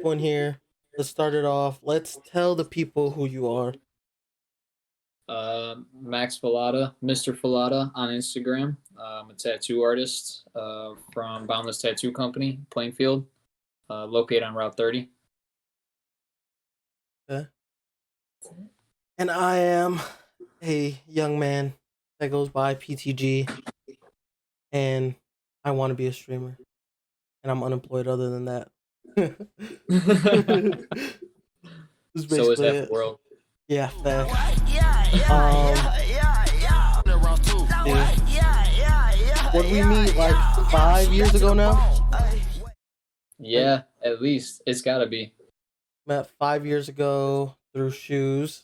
One here. Let's start it off. Let's tell the people who you are. Max Filata, Mr. Filata on Instagram. I'm a tattoo artist from Boundless Tattoo Company, Plainfield, located on Route 30. Okay. And I am a young man that goes by PTG, and I want to be a streamer, and I'm unemployed. Other than that, that's So is basically half the it. world. Yeah, facts. Dude, what did we meet like 5 years ago now? Like Yeah, at least it's got to be. met 5 years ago through shoes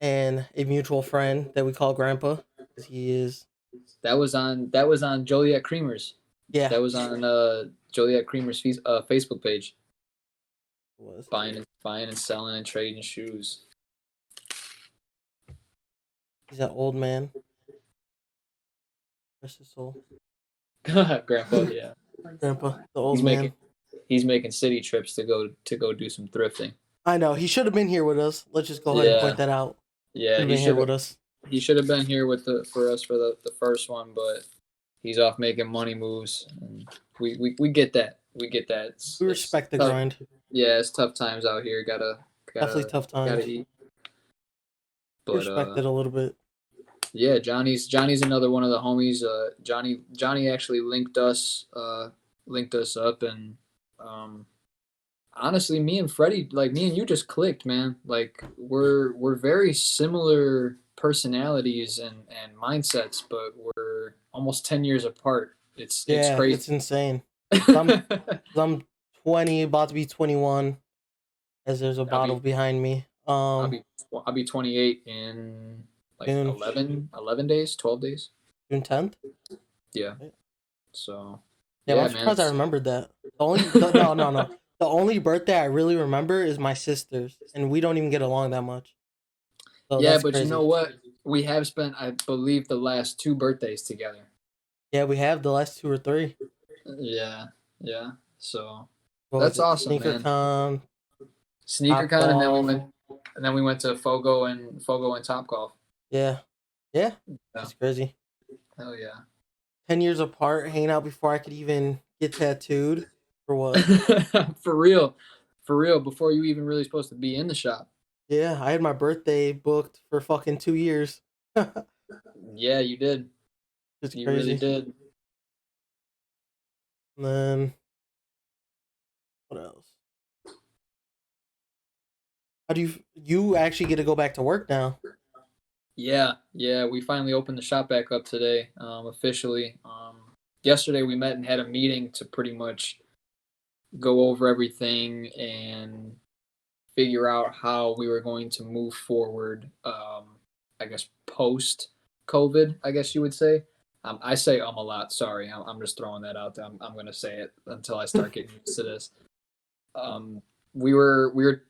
and a mutual friend that we call Grandpa because he is. That was on Joliet Creamers. Yeah, That was on Joliet Creamer's Facebook page. it was. Buying and selling and trading shoes. He's that old man. Rest his soul. Grandpa, yeah. Grandpa, the old He's making man. he's making city trips to go do some thrifting. I know he should have been here with us. Let's just go ahead and point Yeah, that out. yeah. Should have He been here should have with us. he should have been here with the for us for the first one, but he's off making money moves, and we get that. We get that. We It's respect the tough. grind. Yeah, it's tough times out here. Gotta Definitely gotta tough gotta times. eat. We But respect it a little bit. yeah, Johnny's another one of the homies. Johnny actually linked us up, and um, honestly, me and Freddie, like me and you, just clicked, man. Like we're very similar personalities and mindsets, but we're almost 10 years apart. It's Yeah, crazy. it's insane. I'm I'm 20, about to be 21, as there's a I'll bottle be behind me. I'll be I'll be 28 in like June 11 days, 12 days. June 10th. Yeah. So Yeah, I'm yeah, man. surprised I remembered that. No. The only birthday I really remember is my sister's, and we don't even get along that much. So Yeah, that's but you know crazy. what? We have spent, I believe, the last two birthdays together. Yeah, we have the last two or three. Yeah, yeah. So What was that's it? awesome, Sneaker man. Con, Top SneakerCon, Golf. and then we went to Fogo and Top Golf. Yeah, yeah, Yeah, it's crazy. hell yeah. 10 years apart, hanging out before I could even get tattooed. For what? For real, for real. Before you even really supposed to be in the shop. Yeah, I had my birthday booked for fucking 2 years. Yeah, you did. It's You really crazy. did. And then what else? How do you actually get to go back to work now? Yeah, yeah. We finally opened the shop back up today, officially. Yesterday we met and had a meeting to pretty much go over everything and figure out how we were going to move forward. I guess post COVID, I guess you would say. I say a lot. Sorry, I'm just throwing that out there. I'm going to say it until I start getting used to this. Um, we were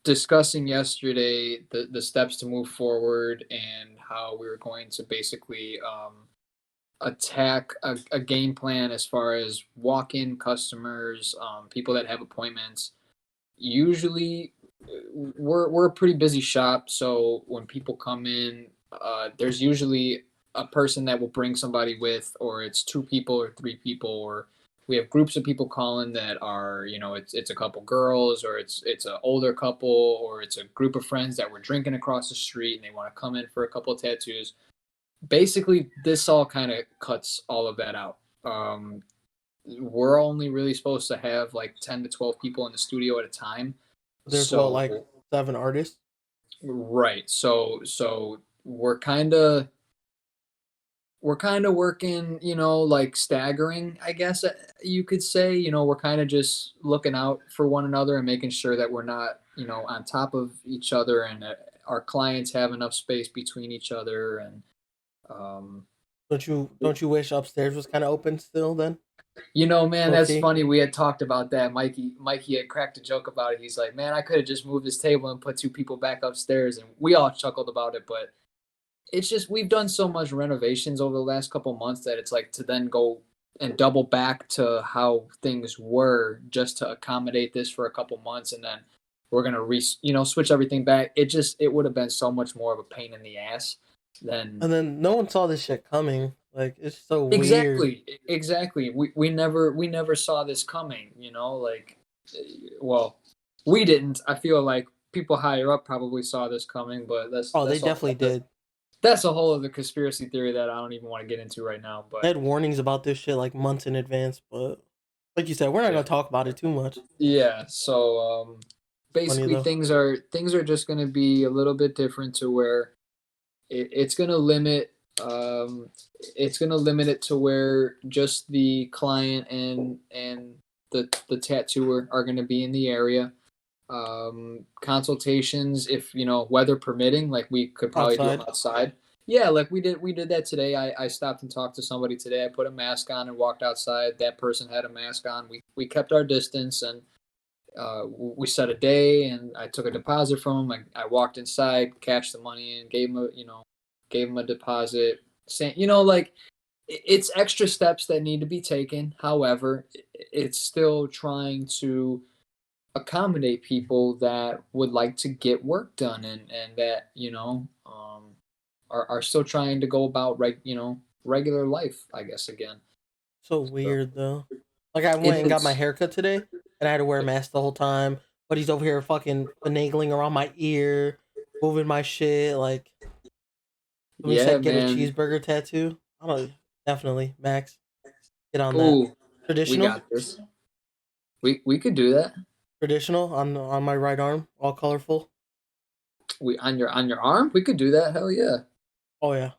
discussing yesterday the steps to move forward and how we were going to basically attack a game plan as far as walk-in customers, people that have appointments. Usually, we're a pretty busy shop, so when people come in, there's usually a person that will bring somebody with, or it's two people or three people, or we have groups of people calling that are, it's a couple girls, or it's an older couple, or it's a group of friends that were drinking across the street and they want to come in for a couple of tattoos. Basically, this all kind of cuts all of that out. We're only really supposed to have like 10 to 12 people in the studio at a time. There's what, like So, 7 artists? right. So we're kind of working, like staggering, I guess you could say. We're kind of just looking out for one another and making sure that we're not, on top of each other, and our clients have enough space between each other. And um, Don't you wish upstairs was kind of open still then? Man, Low that's key. funny. We had talked about that. Mikey had cracked a joke about it. He's like, "Man, I could have just moved this table and put two people back upstairs," and we all chuckled about it. But it's just we've done so much renovations over the last couple months that it's like to then go and double back to how things were just to accommodate this for a couple months, and then we're gonna switch everything back. It would have been so much more of a pain in the ass than And then no one saw this shit coming. Like it's so weird. exactly. We never saw this coming. Like, well, we didn't. I feel like people higher up probably saw this coming, but that's Oh, they that's all definitely did. that's a whole other conspiracy theory that I don't even want to get into right now. They But had warnings about this shit like months in advance, but like you said, we're not yeah, gonna talk about it too much. yeah. So Funny basically, though. things are just going to be a little bit different to where it's going to limit. It's going to limit it to where just the client and the tattooer are going to be in the area. Consultations, if weather permitting, like we could probably do them Outside. outside. Yeah, like we did that today. I stopped and talked to somebody today. I put a mask on and walked outside. That person had a mask on. We kept our distance, and we set a day, and I took a deposit from him. I walked inside, cashed the money and gave him a deposit, saying, like, it's extra steps that need to be taken. However, it's still trying to accommodate people that would like to get work done, and that are still trying to go about regular life, I guess, again. So So weird though. Like I it went and got my is. haircut today, and I had to wear a mask the whole time. But he's over here fucking finagling around my ear, moving my shit. Like somebody Yeah, said, get a man. cheeseburger tattoo. I don't definitely Max get on that. Oh, we Traditional, got this. We could do that. traditional on my right arm, all colorful. We on your arm, we could do that. Hell yeah, Oh yeah,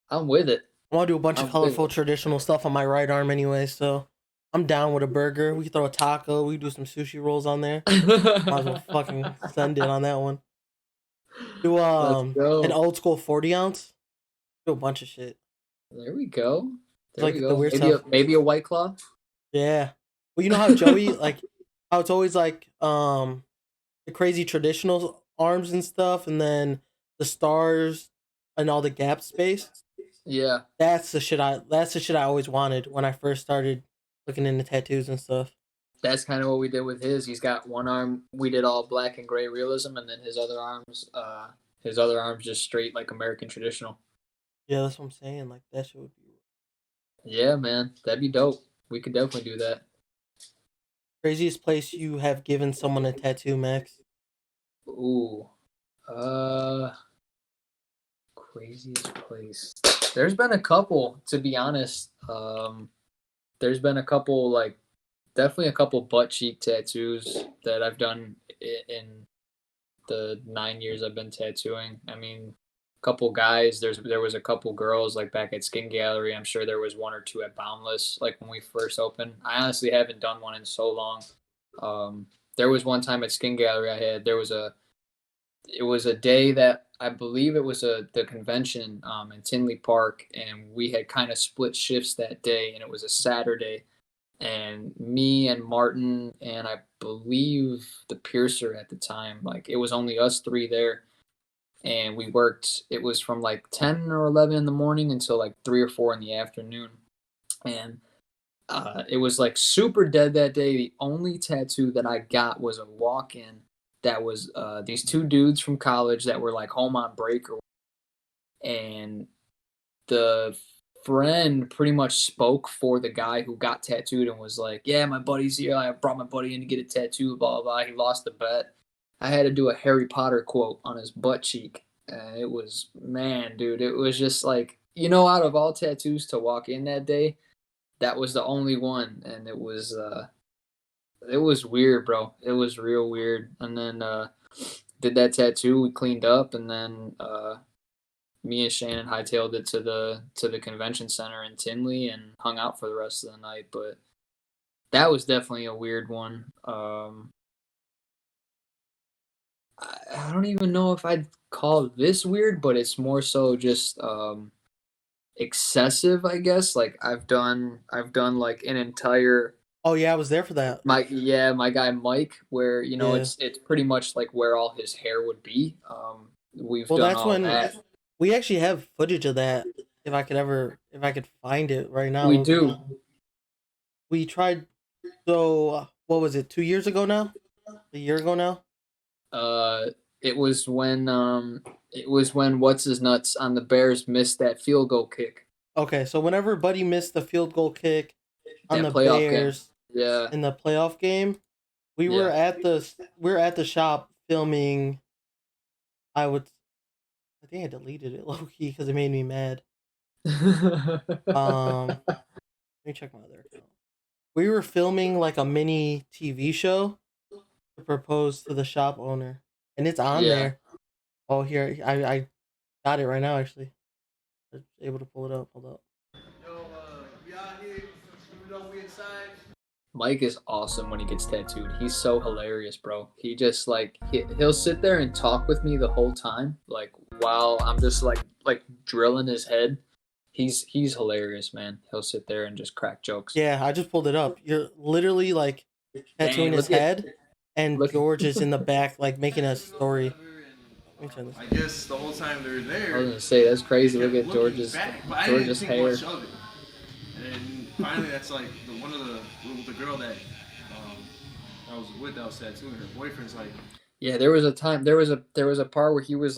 I'm with it. I want to do a bunch of I'm with colorful traditional stuff on my right arm anyway. So I'm down with a burger. We can throw a taco. We can do some sushi rolls on there. Might as well fucking it. send it on that one. Do Let's an go. old school 40 ounce. Do a bunch of shit. There we go. It's There we like the go. weird Maybe a stuff. maybe a white claw. Yeah. Well, you know how Joey like how it's always like the crazy traditional arms and stuff, and then the stars and all the gap space. Yeah, That's the shit I always wanted when I first started looking into tattoos and stuff. that's kind of what we did with his. He's got one arm. We did all black and gray realism, and then his other arms just straight like American traditional. Yeah, that's what I'm saying. Like that shit would be Yeah, man, that'd be dope. We could definitely do that. craziest place you have given someone a tattoo, Max. Ooh, uh, craziest place. There's been a couple, to be honest. There's been a couple, like, definitely a couple butt cheek tattoos that I've done in the 9 years I've been tattooing. I mean, a couple guys. There was a couple girls like back at Skin Gallery. I'm sure there was one or two at Boundless, like when we first opened. I honestly haven't done one in so long. Um, there was one time at Skin Gallery it was a day that I believe it was the convention in Tinley Park, and we had kind of split shifts that day, and it was a Saturday, and me and Martin and I believe the piercer at the time, like it was only us three there, and we worked. It was from like 10 or 11 in the morning until like 3 or 4 in the afternoon, and it was like super dead that day. The only tattoo that I got was a walk-in that was these two dudes from college that were like home on break, and the friend pretty much spoke for the guy who got tattooed and was like, "Yeah, my buddy's here. I brought my buddy in to get a tattoo. Blah blah blah." He lost the bet. I had to do a Harry Potter quote on his butt cheek. It was, man, dude. It was just like, out of all tattoos to walk in that day, that was the only one, and it was weird, bro. It was real weird. And then did that tattoo. We cleaned up, and then me and Shannon hightailed it to the convention center in Tinley and hung out for the rest of the night. But that was definitely a weird one. I don't even know if I'd call this weird, but it's more so just excessive, I guess. Like I've done like an entire Oh yeah, I was there for that. my guy Mike, where Yeah. it's pretty much like where all his hair would be. We've Well, done that's all when that. we actually have footage of that. If I could find it right now, We it would be do. We tried. So what was it? 2 years ago now? A year ago now? Uh, it was when what's his nuts on the Bears missed that field goal kick, Okay, so whenever Buddy missed the field goal kick on that the playoff game. Bears Yeah, in the playoff game, yeah. we were at the shop filming. I would I think I deleted it low key because it made me mad. Let me check my other account. We were filming like a mini TV show to propose to the shop owner, and it's on Yeah. there. Oh, here I got it right now. Actually, I was able to pull it up. Hold up. Yo, we out here, even though we inside. Mike is awesome when he gets tattooed. He's so hilarious, bro. He just like he'll sit there and talk with me the whole time, like while I'm just like drilling his head. He's hilarious, man. He'll sit there and just crack jokes. Yeah, I just pulled it up. You're literally like tattooing Dang, his head, and look. George is in the back, like making a story. Let me turn this. I guess the whole time they're there. I was gonna say that's crazy. they Look kept at looking George's back, but I didn't think hair. much of it. And then finally, that's like one of the girl that I was with that was tattooing. Her boyfriend's like, Yeah, there was a time there was a part where he was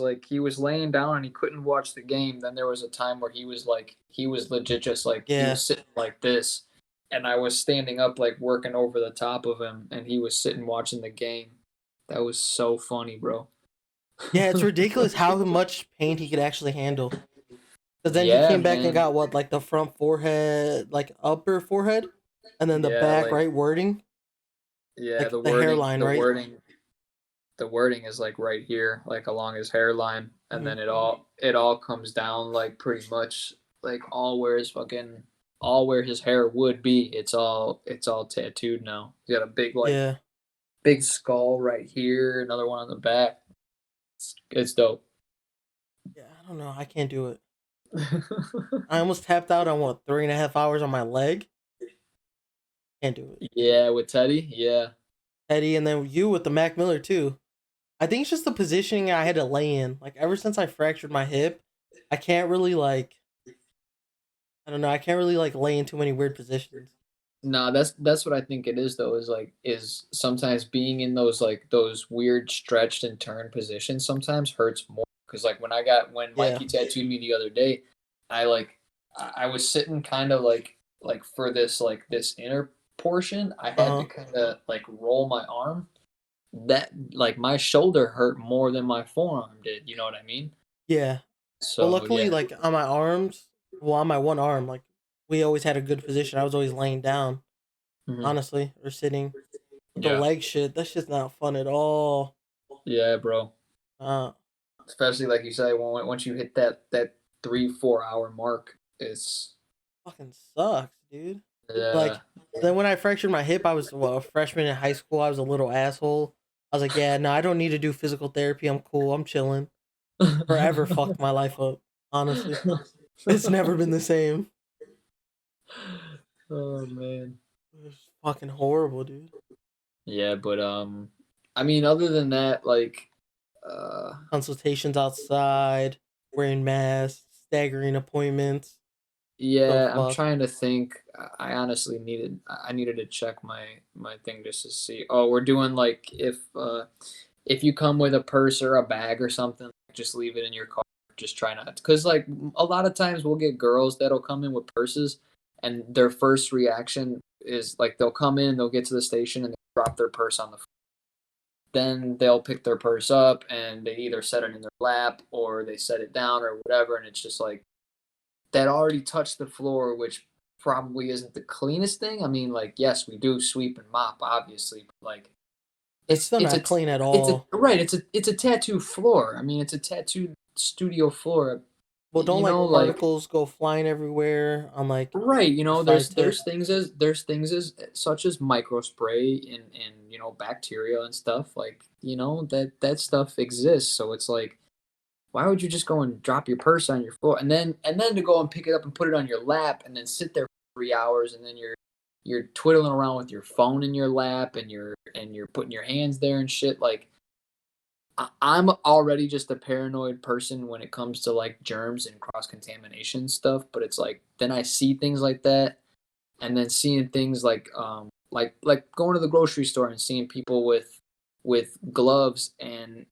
laying down and he couldn't watch the game. Then there was a time where he was legit just like he Yeah, was sitting like this, and I was standing up like working over the top of him, and he was sitting watching the game. That was so funny, bro. yeah, it's ridiculous how much pain he could actually handle. Because then he Yeah, came back and man. got what, like the front forehead, like upper forehead, and then the Yeah, back like right wording, yeah, like the hairline, right? the wording is like right here, like along his hairline, and Mhm. then it all comes down like pretty much like all where his hair would be. It's all tattooed now. He's got a Yeah, big skull right here, another one on the back. It's dope. yeah. I don't know. I can't do it. I almost tapped out on what 3.5 hours on my leg. Can't do it. Yeah, with Teddy. Yeah, Eddie, and then you with the Mac Miller too. I think it's just the positioning I had to lay in. Like ever since I fractured my hip, I can't really like. I don't know. I can't really like lay in too many weird positions. no, that's what I think it is though. Is sometimes being in those weird stretched and turned positions sometimes hurts more. Because like when Yeah. Mikey tattooed me the other day, I was sitting kind of like for this inner portion, I Uh had to huh. kind of like roll my arm. That like my shoulder hurt more than my forearm did. You know what I mean? Yeah. Well, So luckily, yeah. like on my arms, well, on my one arm, like we always had a good position. I was always laying down, Mhm. honestly, or sitting. But the Yeah, leg shit, that's just not fun at all. yeah, bro. Uh, Especially like you say, once you hit that 3-4 hour mark, it's fucking sucks, dude. yeah. Like, then when I fractured my hip, I was a freshman in high school. I was a little asshole. I was like, yeah, no, I don't need to do physical therapy. I'm cool. I'm chilling. Forever fucked my life up. Honestly, it's never been the same. Oh man. It's fucking horrible, dude. Yeah, but I mean, other than that, like, Consultations outside, wearing masks, staggering appointments. So yeah, I'm fucked. trying to think. I honestly needed to check my thing just to see. Oh, we're doing like if you come with a purse or a bag or something, just leave it in your car. Just try not, because like a lot of times we'll get girls that'll come in with purses, and their first reaction is like they'll come in, they'll get to the station, and they drop their purse on the floor. Then they'll pick their purse up and they either set it in their lap or they set it down or whatever, and it's just like that already touched the floor, which probably isn't the cleanest thing. I mean, like yes, we do sweep and mop, obviously, but like It's still it's a not clean at it's a all. right it's a tattoo floor. I mean, it's a tattoo studio floor. Well, don't like Like particles go flying everywhere on like right, the there's side tip. things as such as microspray and bacteria and stuff, like that stuff exists. So it's like, why would you just go and drop your purse on your floor, and then to go and pick it up and put it on your lap and then sit there for 3 hours, and then you're twiddling around with your phone in your lap, and you're putting your hands there and shit. Like I'm already just a paranoid person when it comes to like germs and cross contamination stuff, but it's like then I see things like that, and then seeing things like going to the grocery store and seeing people with gloves and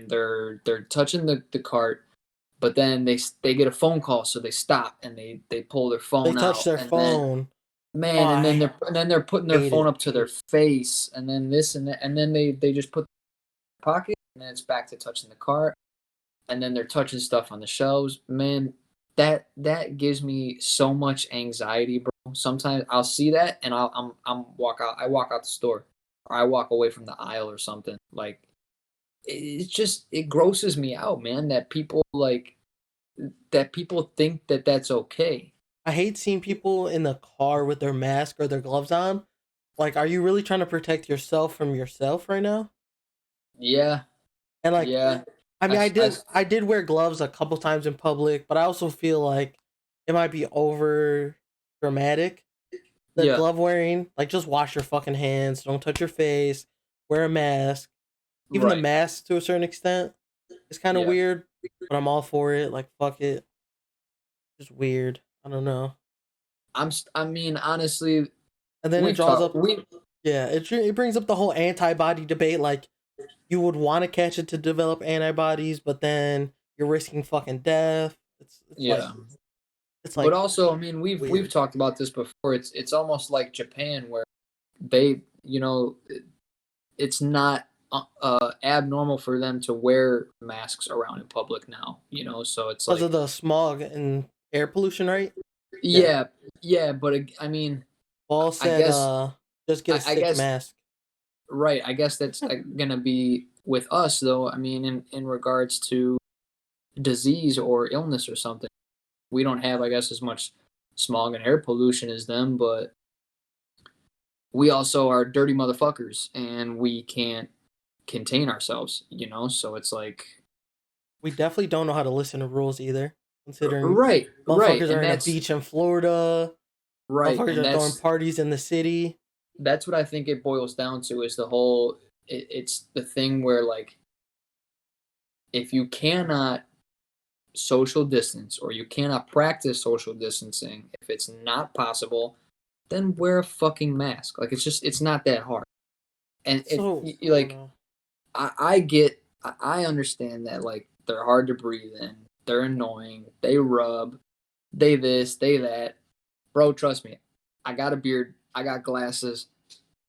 they're touching the cart, but then they get a phone call, so they stop and they pull their They phone touch out, their and then phone. man, Oh, and then they're putting their hate phone it. up to their face, and then this and that, and then they just put it in their pocket, and then it's back to touching the cart, and then they're touching stuff on the shelves. Man, that gives me so much anxiety, bro. Sometimes I'll see that and I'm walk out. I walk out the store, or I walk away from the aisle or something. Like it's just it grosses me out, man. That people think that that's okay. I hate seeing people in the car with their mask or their gloves on. Like, are you really trying to protect yourself from yourself right now? Yeah, And like, yeah. I mean, I, I, I did wear gloves a couple times in public, but I also feel like it might be over dramatic. The yeah. glove wearing, like, just wash your fucking hands, don't touch your face, wear a mask. Even the Right. mask to a certain extent is kind of Yeah. weird, but I'm all for it. Like, fuck it, just weird. I don't know. I mean, honestly, And then it we've draws talked. up, yeah, it brings up the whole antibody debate. Like, you would want to catch it to develop antibodies, but then you're risking fucking death. Yeah. It's But like also, I mean, we've weird. talked about this before. It's almost like Japan, where they, it's not abnormal for them to wear masks around in public now. So it's Because like, of the smog and air pollution, right? Yeah. yeah, yeah. But I mean, Paul I said, guess, just get a I stick guess, mask. right. I guess that's gonna be with us, though. I mean, in regards to disease or illness or something, we don't have, I guess, as much smog and air pollution as them, but we also are dirty motherfuckers and we can't contain ourselves. So it's like, We definitely don't know how to listen to rules either. Considering right, motherfuckers are and in a beach in Florida, motherfuckers and are throwing that's parties in the city. that's what I think it boils down to, is the whole, it's the thing where, like, if you cannot social distance or you cannot practice social distancing, if it's not possible, then wear a fucking mask. Like, it's not that hard. And So I don't like, know. I understand that, like, they're hard to breathe in, they're annoying, they rub, they this, they that. Bro, trust me, I got a beard, I got glasses.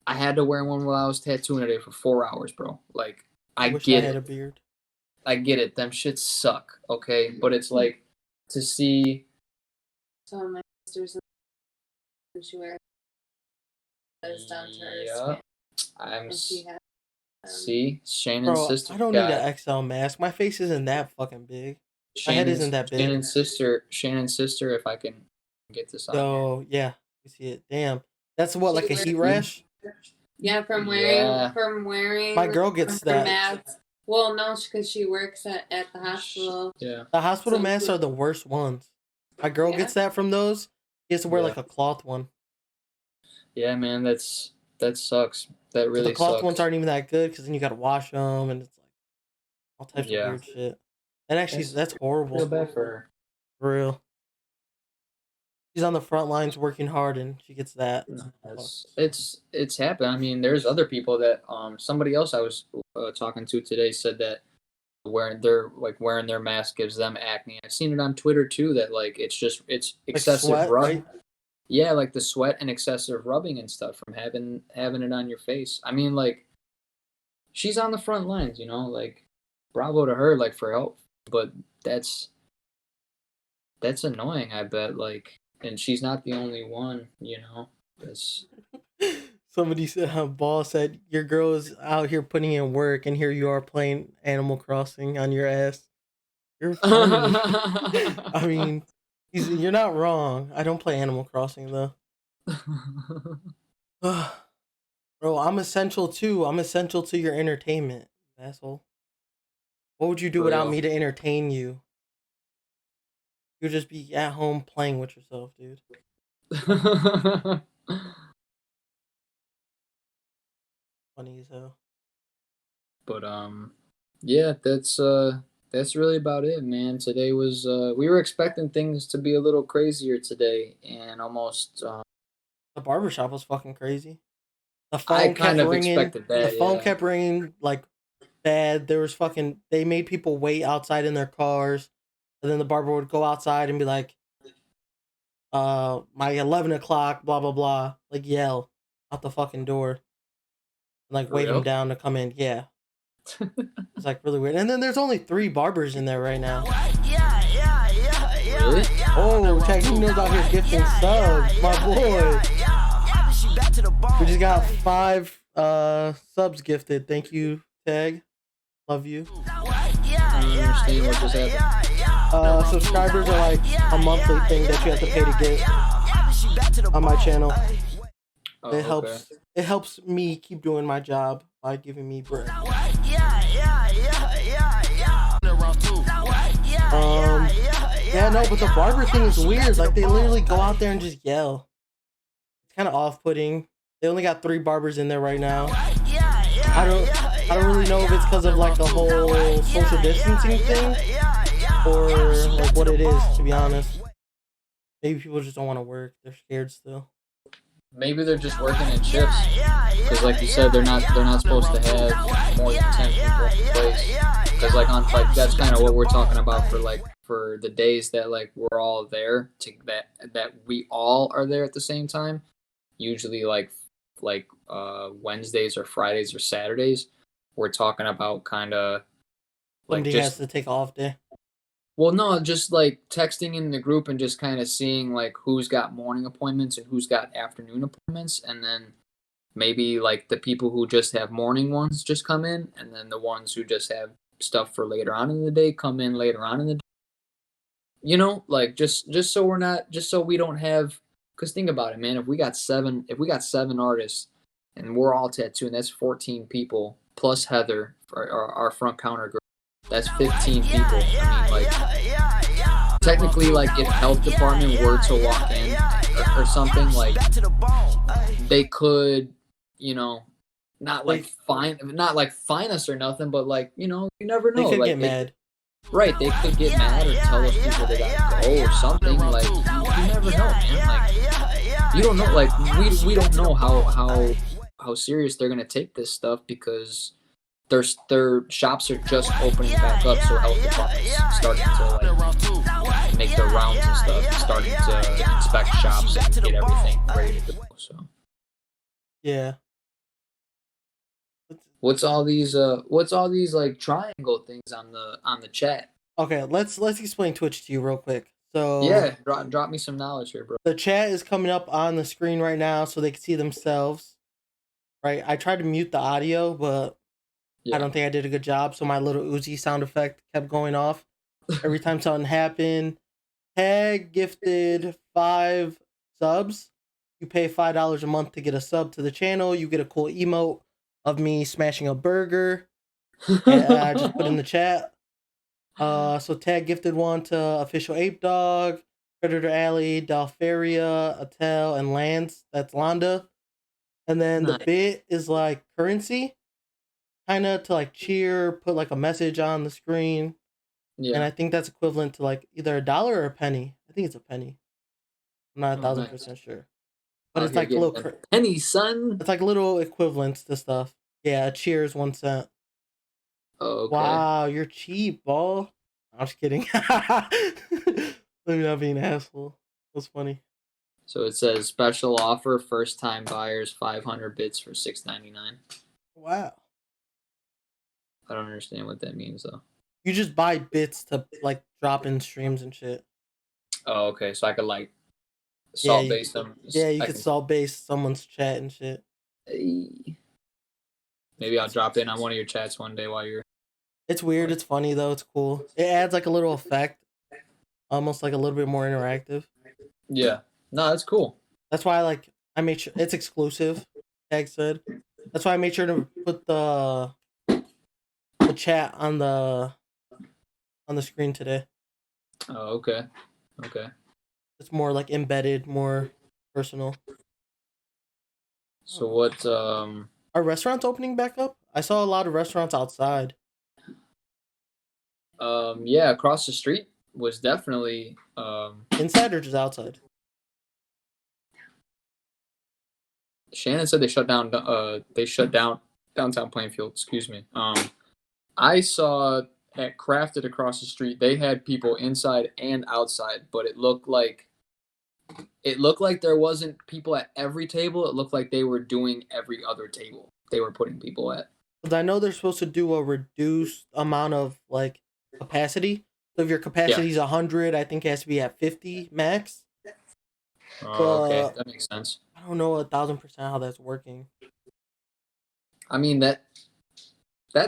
I had to wear one while I was tattooing today for 4 hours, bro. Like, I I wish I get had a it. beard. I get it. Them shits suck, okay? But it's like, to see. So my sister's and she wears those down to her Yeah, skin, I'm. and she has See, Shannon's Bro, sister I don't need got. an XL mask. My face isn't that fucking big. My head isn't that big. Shannon's sister. If I can get this on here. So yeah, you see it. Damn, that's what, She like a wears- heat rash. yeah, from Yeah. wearing My girl gets her that. mask. Well, no, because she works at the hospital. Yeah. The hospital Some masks people- are the worst ones. My girl Yeah. gets that from those. She has to wear Yeah. like a cloth one. Yeah, man. That sucks. That But really the cloth sucks. ones aren't even that good because then you gotta wash them and it's like all types of Yeah. weird shit. And actually, that's I horrible. feel bad for her. For real. She's on the front lines working hard and she gets that. It's happened. I mean, there's other people that somebody else I was talking to today said that wearing their mask gives them acne. I've seen it on Twitter too, that like it's Like excessive sweat, rubbing. right? Yeah, like the sweat and excessive rubbing and stuff from having it on your face. I mean, like, she's on the front lines, like, bravo to her, like, for help. But that's annoying, I bet, like, and she's not the only one. That's Somebody said, Ball said, your girl is out here putting in work and here you are playing Animal Crossing on your ass. You're funny. I mean, you're not wrong. I don't play Animal Crossing though. Bro, I'm essential too. I'm essential to your entertainment, asshole. What would you do For without real. me to entertain you? You'd just be at home playing with yourself, dude. Funny as hell. But yeah, that's really about it, man. Today was we were expecting things to be a little crazier today, and almost The barbershop was fucking crazy. The I phone kept kind of ringing. expected The that. phone Yeah. kept ringing like bad. There was fucking. They made people wait outside in their cars, and then the barber would go outside and be like, my 11 o'clock, blah blah blah," like yell out the fucking door, and like For wave him real? down to come in. Yeah, it's like really weird. And then there's only 3 barbers in there right now. Really? Oh, Tag Nino's out here gifting subs, my boy. We just got 5 subs gifted. Thank you, Tag. Love you. I don't understand what just happened. Subscribers are like a monthly thing that you have to pay to get on my channel. Oh, It helps. It helps me keep doing my job by giving me bread. Yeah, no, but the barber thing is weird. Like they literally go out there and just yell. It's kind of off-putting. They only got 3 barbers in there right now. I don't really know if it's because of like the whole social distancing thing or like what it is, to be honest. Maybe people just don't want to work. They're scared still. Maybe they're just working in shifts. Because, like you said, they're not supposed to have more than 10 people in place. Because, like that's kind of what we're talking about for the days that like we're all there that we all are there at the same time. Usually, like Wednesdays or Fridays or Saturdays, we're talking about kind of like Somebody has to take off day. well, no, just like texting in the group and just kind of seeing like who's got morning appointments and who's got afternoon appointments, and then maybe like the people who just have morning ones just come in, and then the ones who just have stuff for later on in the day come in later on in the day. You know, like just so we don't have. Because think about it, man. If we got 7 artists, and we're all tattooing, that's 14 people plus Heather, our front counter girl. That's 15 people. I mean, like, technically, like, if health department were to walk in or something, like, they could, you know, not fine us or nothing, but like, you know, you never know. They could like, get mad. Right, they could get mad or tell us people they gotta go or something. Like, you never know, man. Like, you don't know. Like, we don't know how serious they're gonna take this stuff because their shops are just opening back up, so health departments starting to like make their rounds and stuff, starting to inspect shops and get everything ready to go. So Yeah. what's all these like triangle things on the chat? Okay, let's explain Twitch to you real quick. So Yeah, drop me some knowledge here, bro. the chat is coming up on the screen right now so they can see themselves. Right? I tried to mute the audio, but Yeah. I don't think I did a good job, so my little Uzi sound effect kept going off every time something happened. Tag gifted 5 subs. You pay $5 a month to get a sub to the channel. You get a cool emote of me smashing a burger. I just put in the chat. So Tag gifted one to Official Ape Dog, Predator Alley, Dalferia, Attell, and Lance. That's Londa. And then the bit is like currency, kind of to like cheer, put like a message on the screen. Yeah. And I think that's equivalent to like either $1 or a penny. I think it's a penny. I'm not 1,000% sure. But it's like little penny, son. It's like little equivalents to stuff. Yeah, a cheer is 1 cent. Oh, okay. Wow, you're cheap, ball. I'm just kidding. Let me not be an asshole. That's funny. So it says special offer, first time buyers, 500 bits for $6.99. Wow. I don't understand what that means though. You just buy bits to like drop in streams and shit. Oh, okay. So I could like salt base them. Yeah, you could salt base someone's chat and shit. Maybe I'll drop in on one of your chats one day while you're. It's weird. It's funny though. It's cool. It adds like a little effect, almost like a little bit more interactive. Yeah. No, that's cool. That's why I made sure it's exclusive. Tag said. That's why I made sure to put the chat on the screen today. Oh, okay. Okay. It's more like embedded, more personal. So what? Are restaurants opening back up? I saw a lot of restaurants outside. Yeah, across the street was definitely inside or just outside. Shannon said they shut down. They shut down downtown Plainfield. Excuse me. I saw at Crafted across the street. They had people inside and outside, but it looked like there wasn't people at every table. It looked like they were doing every other table. They were putting people at. 'Cause I know they're supposed to do a reduced amount of like capacity. So if your capacity is 100, I think it has to be at 50 max. Oh, okay, that makes sense. I don't know 1,000% how that's working. I mean that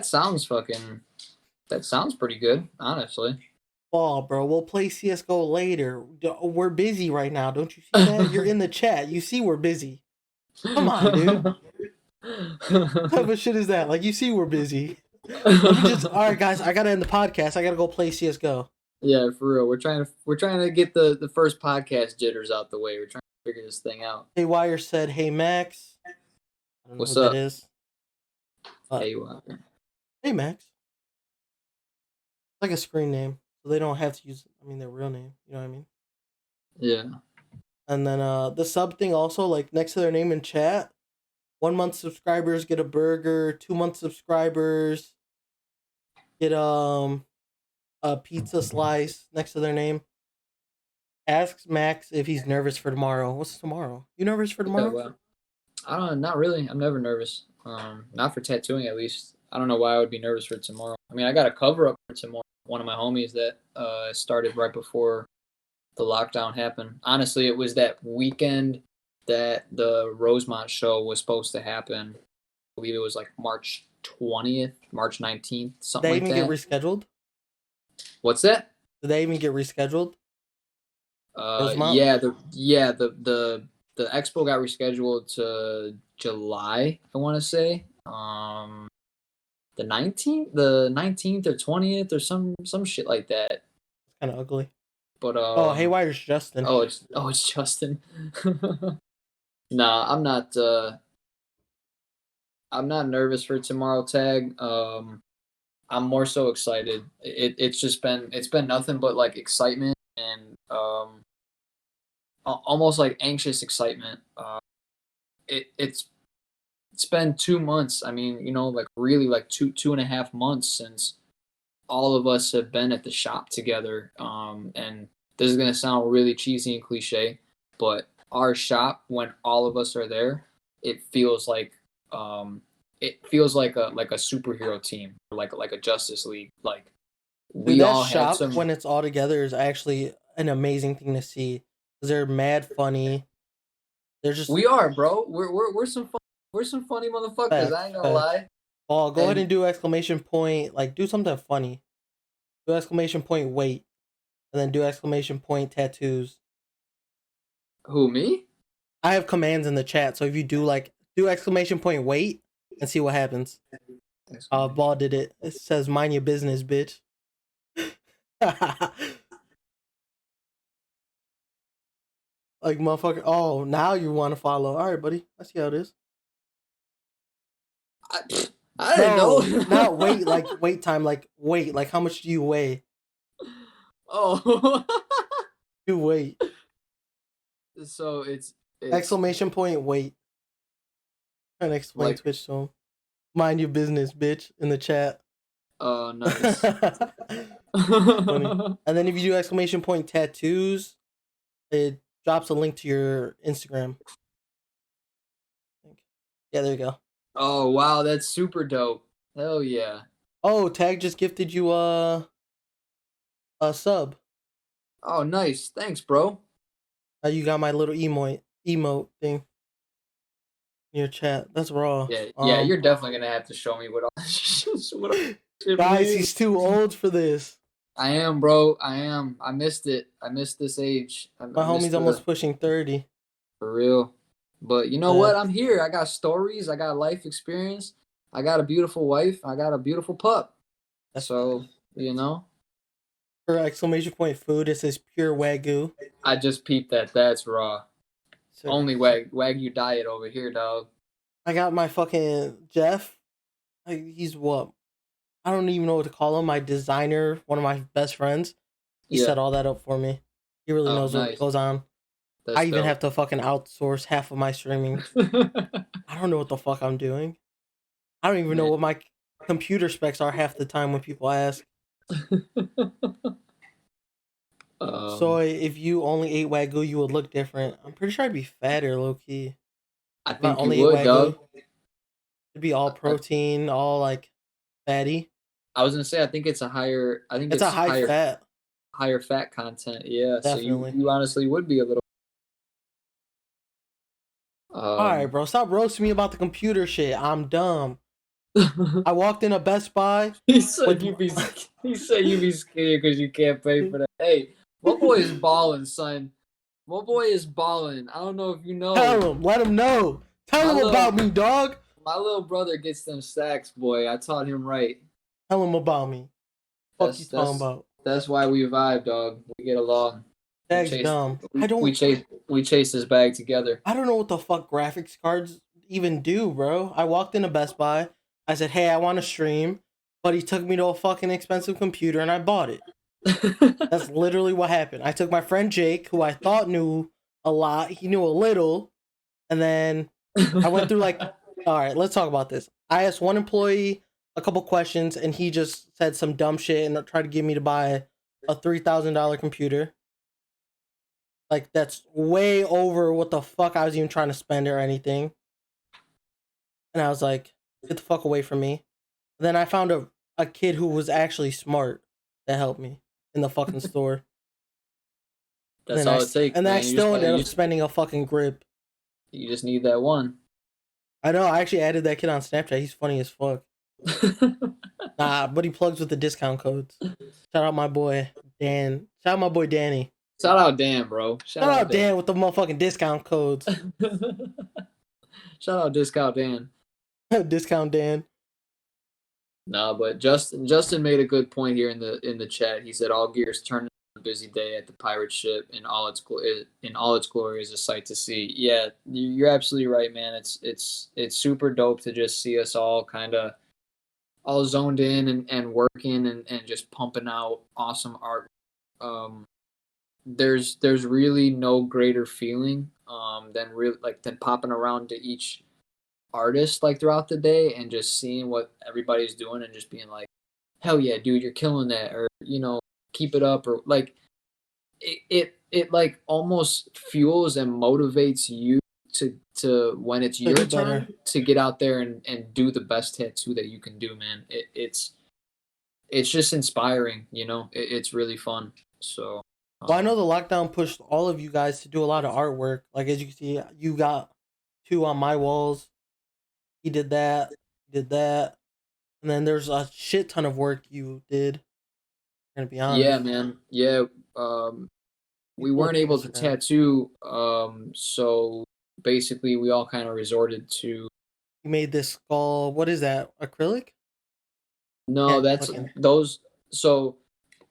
sounds pretty good, honestly. Oh, bro, we'll play CS:GO later. We're busy right now. Don't you see that? You're in the chat. You see we're busy. Come on, dude. What type of shit is that? Like, you see we're busy. All right, guys, I gotta end the podcast. I gotta go play CS:GO. Yeah, for real. We're trying to get the first podcast jitters out the way. We're trying to figure this thing out. Hey Wire said, "Hey Max." I don't know What's who up? that is. Hey, what? Hey Max. It's like a screen name, so they don't have to use. I mean, their real name. You know what I mean? Yeah. And then the sub thing also, like next to their name in chat. 1 month subscribers get a burger. 2 month subscribers get a pizza slice next to their name. Asks Max if he's nervous for tomorrow. What's tomorrow? You nervous for tomorrow? Well, I don't. Not really. I'm never nervous. Not for tattooing, at least. I don't know why I would be nervous for tomorrow. I mean, I got a cover up for tomorrow. One of my homies that started right before the lockdown happened. Honestly, it was that weekend that the Rosemont show was supposed to happen. I believe it was like March 20th, March 19th, Did something they like even that. get rescheduled? What's that? Did they even get rescheduled? Rosemont? The expo got rescheduled to July, I want to say. The 19th or 20th or some shit like that. It's kind of ugly. But Oh, Haywire's Justin. It's Justin. Nah, I'm not nervous for tomorrow tag. I'm more so excited. It's been nothing but like excitement and almost like anxious excitement. It's been 2 months. I mean, like really like 2.5 months since all of us have been at the shop together. And this is gonna sound really cheesy and cliche, but our shop, when all of us are there, it feels like a superhero team, like a Justice League. Like we Dude, that all shop had some. when it's all together is actually an amazing thing to see. 'Cause they're mad funny. They're just We are, bro. We're some funny motherfuckers. Facts, I ain't gonna facts. lie. Oh, go ahead And- and do exclamation point. Like, do something funny. Do exclamation point wait, and then do exclamation point tattoos. Who, me? I have commands in the chat, so if you do exclamation point wait and see what happens. Ball did it. It says mind your business, bitch. Like motherfucker. Oh, now you want to follow. All right, buddy. I see how it is. I didn't know. Not wait, like wait time, like wait, like how much do you weigh? Oh. You wait. So it's Exclamation point wait. Trying to explain Like- Twitch to him. Mind your business, bitch, in the chat. Oh, nice. And then if you do exclamation point tattoos, it drops a link to your Instagram. Yeah, there you go. Oh, wow, that's super dope. Hell yeah. Oh, Tag just gifted you a sub. Oh, nice. Thanks, bro. You got my little emote thing in your chat. That's raw. Yeah, you're definitely gonna have to show me what all shit guys, means. he's too old for this. I am, bro. I am. I missed it. I missed this age. My homie's almost pushing 30. For real. But you know what? I'm here. I got stories. I got life experience. I got a beautiful wife. I got a beautiful pup. So, For exclamation point food, it says pure Wagyu. I just peeped that. That's raw. So Only Wagyu diet over here, dog. I got my fucking Jeff. He's what? I don't even know what to call him. My designer, one of my best friends. He set all that up for me. He really knows what nice. goes on. I even have to fucking outsource half of my streaming. I don't know what the fuck I'm doing. I don't even know Man. what my computer specs are half the time when people ask. So if you only ate Wagyu, you would look different. I'm pretty sure I'd be fatter, low key. I If I think you only ate would, Wagyu, dog. it'd be all protein, all like fatty. I was gonna say I think it's a higher. I think It's a it's high fat, higher fat content. Yeah, so definitely. you honestly would be a little. All right, bro, stop roasting me about the computer shit. I'm dumb. I walked in a Best Buy. He said with- you be scared because you can't pay for that. Hey, my boy is balling, son. My boy is balling. I don't know if you know. Tell him, let him know. Tell him about me, dog. My little brother gets them stacks, boy. I taught him right. Tell him about me. Fuck you talking about? That's why we vibe, dog. We get along. Bag's dumb. We chase this bag together. I don't know what the fuck graphics cards even do, bro. I walked into Best Buy. I said, hey, I want to stream. But he took me to a fucking expensive computer and I bought it. That's literally what happened. I took my friend Jake, who I thought knew a lot. He knew a little. And then I went through like, all right, let's talk about this. I asked one employee a couple questions and he just said some dumb shit and tried to get me to buy a $3,000 computer. Like, that's way over what the fuck I was even trying to spend or anything. And I was like, get the fuck away from me. Then I found a kid who was actually smart that helped me in the fucking store. That's all it takes. And then man. I still ended up spending a fucking grip. You just need that one. I know, I actually added that kid on Snapchat. He's funny as fuck. Nah, but he plugs with the discount codes. Shout out my boy Dan. Shout out my boy Danny. Shout out Dan, bro. Shout out Dan with the motherfucking discount codes. Shout out Discount Dan. Discount Dan. No, but Justin made a good point here in the chat. He said all gears turn on a busy day at the pirate ship in all its glory is a sight to see. Yeah, you're absolutely right, man. It's super dope to just see us all kind of all zoned in and working and just pumping out awesome art. There's really no greater feeling than popping around to each artist like throughout the day and just seeing what everybody's doing and just being like, hell yeah, dude, you're killing that, or keep it up, or like it like almost fuels and motivates you to when it's your turn to get out there and do the best tattoo that you can do, man. It's just inspiring, it's really fun. So well, I know the lockdown pushed all of you guys to do a lot of artwork. Like, as you can see, you got 2 on my walls. He did that, and then there's a shit ton of work you did. I'm gonna be honest. Yeah, man. Yeah. We weren't able to tattoo, so basically we all kind of resorted to. You made this skull. What is that? Acrylic? No, that's those. So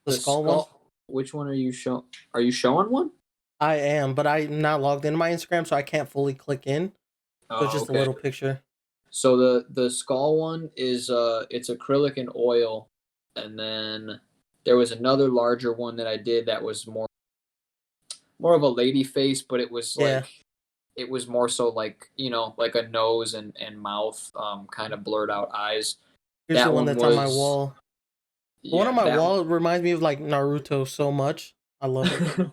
the skull one. Which one are you showing? Are you showing one? I am, but I'm not logged into my Instagram, so I can't fully click in. So it's just a little picture. So the skull one is it's acrylic and oil, and then there was another larger one that I did that was more of a lady face, but it was it was more so like like a nose and mouth, kind of blurred out eyes. Here's the one that's on my wall. The one on my wall reminds me of like Naruto so much. I love it.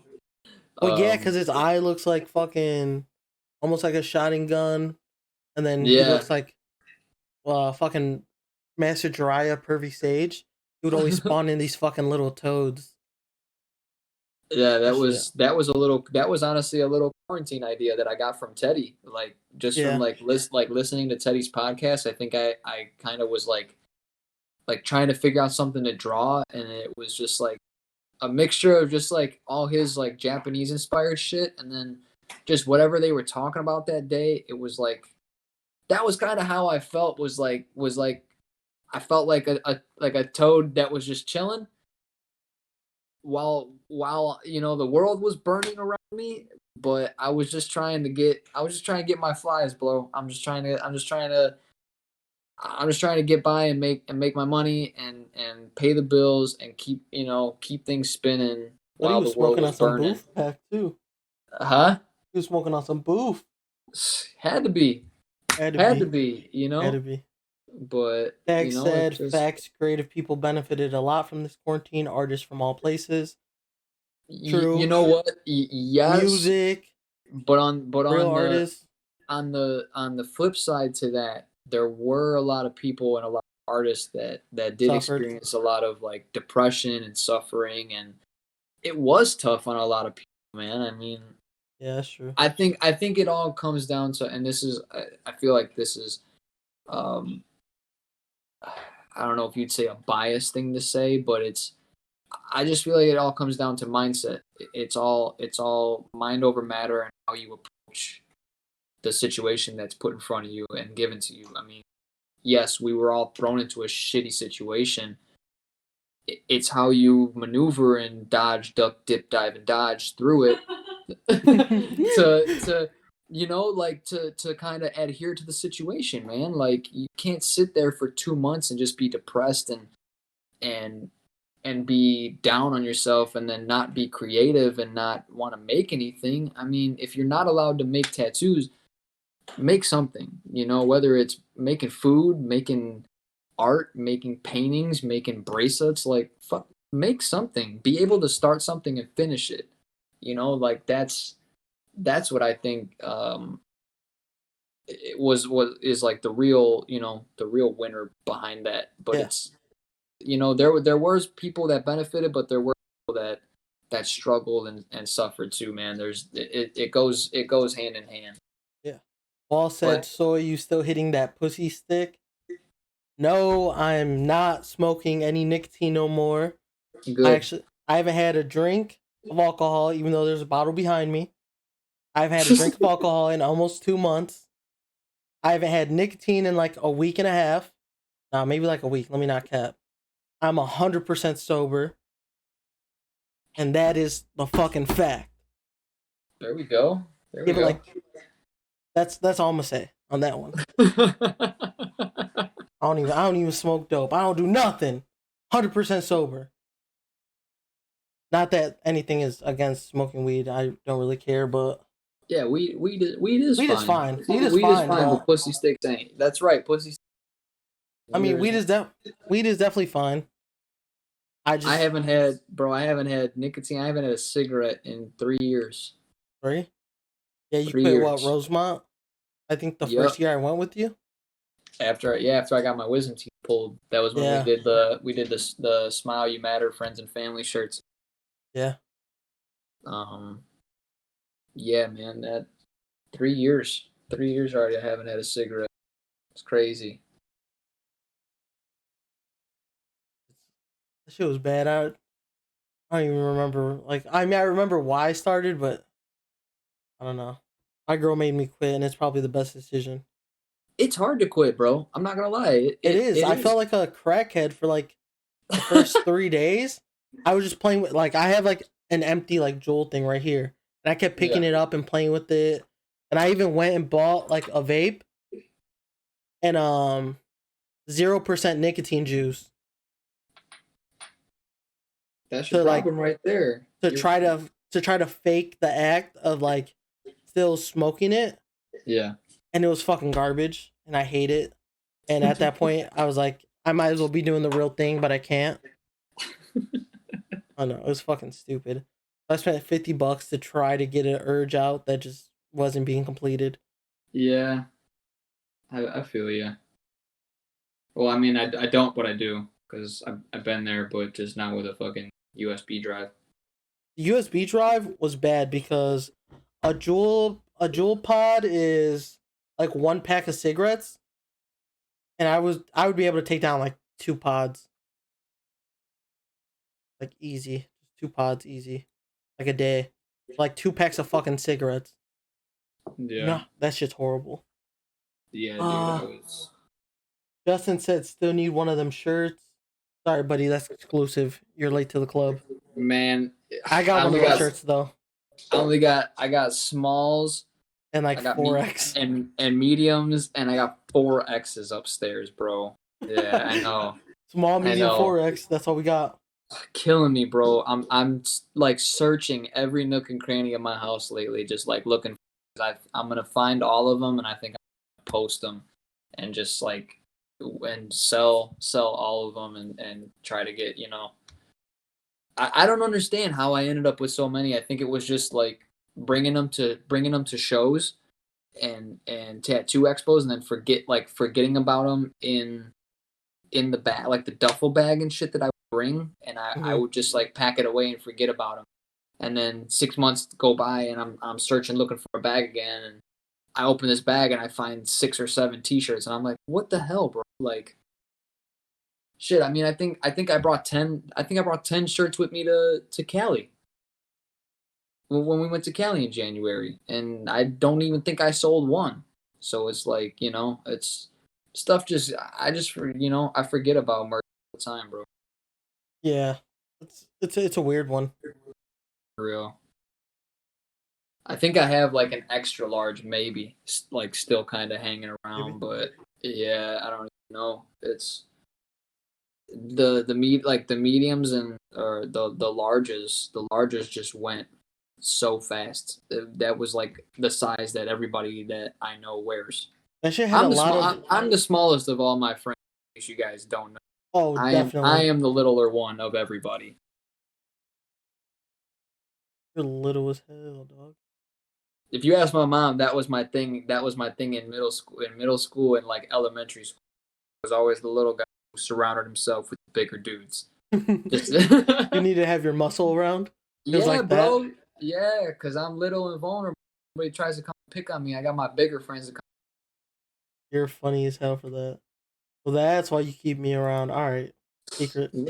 Well, yeah, because his eye looks like fucking almost like a shotgun gun. And then he looks like fucking Master Jiraiya, Pervy Sage. He would always spawn in these fucking little toads. Yeah, that was honestly a little quarantine idea that I got from Teddy. Like just from listening to Teddy's podcast. I think I kind of was like trying to figure out something to draw, and it was just like a mixture of just like all his like Japanese inspired shit, and then just whatever they were talking about that day. It was like that was kind of how I felt. Was like I felt like a toad that was just chilling while the world was burning around me, but I was just trying to get my flies, bro. I'm just trying to get by and make my money and pay the bills and keep things spinning while the world was burning. Booth pack too. Huh? He was smoking on some boof. Had to be. Had to Had be. to be, you Had to know? be. But, Tag said, it's just facts, creative people benefited a lot from this quarantine. Artists from all places. True. you know what? Yes, Music, but on real the artists. on the flip side to that, there were a lot of people and a lot of artists that did Suffered. experience a lot of like depression and suffering, and it was tough on a lot of people, man. I mean, Yeah, that's true. I think it all comes down to, and this is I feel like this is um I don't know if you'd say a biased thing to say, but I just feel like it all comes down to mindset. It's all mind over matter and how you approach the situation that's put in front of you and given to you. I mean, yes, we were all thrown into a shitty situation. It's how you maneuver and dodge, duck, dip, dive, and dodge through it to like to kind of adhere to the situation, man. Like you can't sit there for 2 months and just be depressed and and be down on yourself and then not be creative and not want to make anything. I mean, if you're not allowed to make tattoos, make something, whether it's making food, making art, making paintings, making bracelets, like fuck, make something. Be able to start something and finish it. Like that's what I think it was what is like the real, the real winner behind that. But Yeah. it's there was people that benefited, but there were people that struggled and suffered too, man. It goes hand in hand. Yeah. Paul said, But so are you still hitting that pussy stick? No, I'm not smoking any nicotine no more. good. I haven't had a drink of alcohol, even though there's a bottle behind me. I've had a drink of alcohol in almost 2 months. I haven't had nicotine in like a week and a half. Nah, maybe like a week. Let me not cap. I'm 100% sober. And that is the fucking fact. There we go. There we Give it go. like that's all I'm gonna say on that one. I don't even smoke dope. I don't do nothing. 100% sober. Not that anything is against smoking weed. I don't really care, but Yeah, weed is weed is fine. fine. Weed is fine, but but pussy sticks ain't. That's right, pussy. I mean, weed is definitely fine. I haven't had nicotine. I haven't had a cigarette in 3 years. Right? Yeah, you 3 quit years. what, Rosemont? I think the Yep. first year I went with you. After I got my wisdom teeth pulled, that was when Yeah. we did the Smile You Matter friends and family shirts. Yeah. Yeah, man, that 3 years. 3 years already I haven't had a cigarette. It's crazy. That shit was bad. I don't even remember. Like, I mean, I remember why I started, but I don't know. My girl made me quit, and it's probably the best decision. It's hard to quit, bro. I'm not gonna lie. It is. I felt like a crackhead for like the first 3 days. I was just playing with, like, I have like an empty like Joel thing right here, and I kept picking it up and playing with it. And I even went and bought like a vape and 0% nicotine juice. That's your problem right there. To try to fake the act of like still smoking it. Yeah. And it was fucking garbage, and I hate it. And at that point, I was like, I might as well be doing the real thing, but I can't. I know, it was fucking stupid. I spent $50 to try to get an urge out that just wasn't being completed. Yeah, I feel you. Well, I mean, I don't, but I do, because I've been there, but just not with a fucking USB drive. The USB drive was bad because a Juul pod is like 1 pack of cigarettes, and I would be able to take down like 2 pods, like easy, 2 pods easy, like a day, like 2 packs of fucking cigarettes. Yeah. No, that shit's horrible. Yeah, dude. I was. Justin said, "Still need one of them shirts." Sorry, buddy, that's exclusive. You're late to the club. Man, I got one of those shirts though. I got smalls and like 4X and mediums, and I got 4X's upstairs, bro. Yeah, I know. Small, medium, 4X. That's all we got. killing me, bro. I'm like searching every nook and cranny of my house lately, just like looking. I'm gonna find all of them, and I think I'm gonna post them, and just like and sell all of them, and try to get I don't understand how I ended up with so many. I think it was just like bringing them to shows and tattoo expos, and then forgetting about them in the bag, like the duffel bag and shit that I would bring, and I Mhm. would just like pack it away and forget about them. And then 6 months go by, and I'm searching looking for a bag again, and I open this bag and I find 6 or 7 T-shirts, and I'm like, what the hell, bro? Like, shit. I mean, I think I brought 10. I think I brought 10 shirts with me to Cali when we went to Cali in January, and I don't even think I sold one. So it's like it's stuff. I forget about merch all the time, bro. Yeah, it's a weird one. For real. I think I have like an extra large, maybe, like still kind of hanging Maybe. around, but yeah, I don't even know. It's the mediums and or the larges. The larges just went so fast. That was like the size that everybody that I know wears. That shit had a lot of. I'm the smallest of all my friends. In case you guys don't know, Oh, I definitely. am the littler one of everybody. You're little as hell, dog. If you ask my mom, that was my thing. That was my thing in middle school. In middle school and like elementary school, I was always the little guy who surrounded himself with bigger dudes. Just You need to have your muscle around. It was yeah, like that. bro. Yeah, because I'm little and vulnerable. Somebody tries to come pick on me, I got my bigger friends to come. You're funny as hell for that. Well, that's why you keep me around. All right, secret. I Got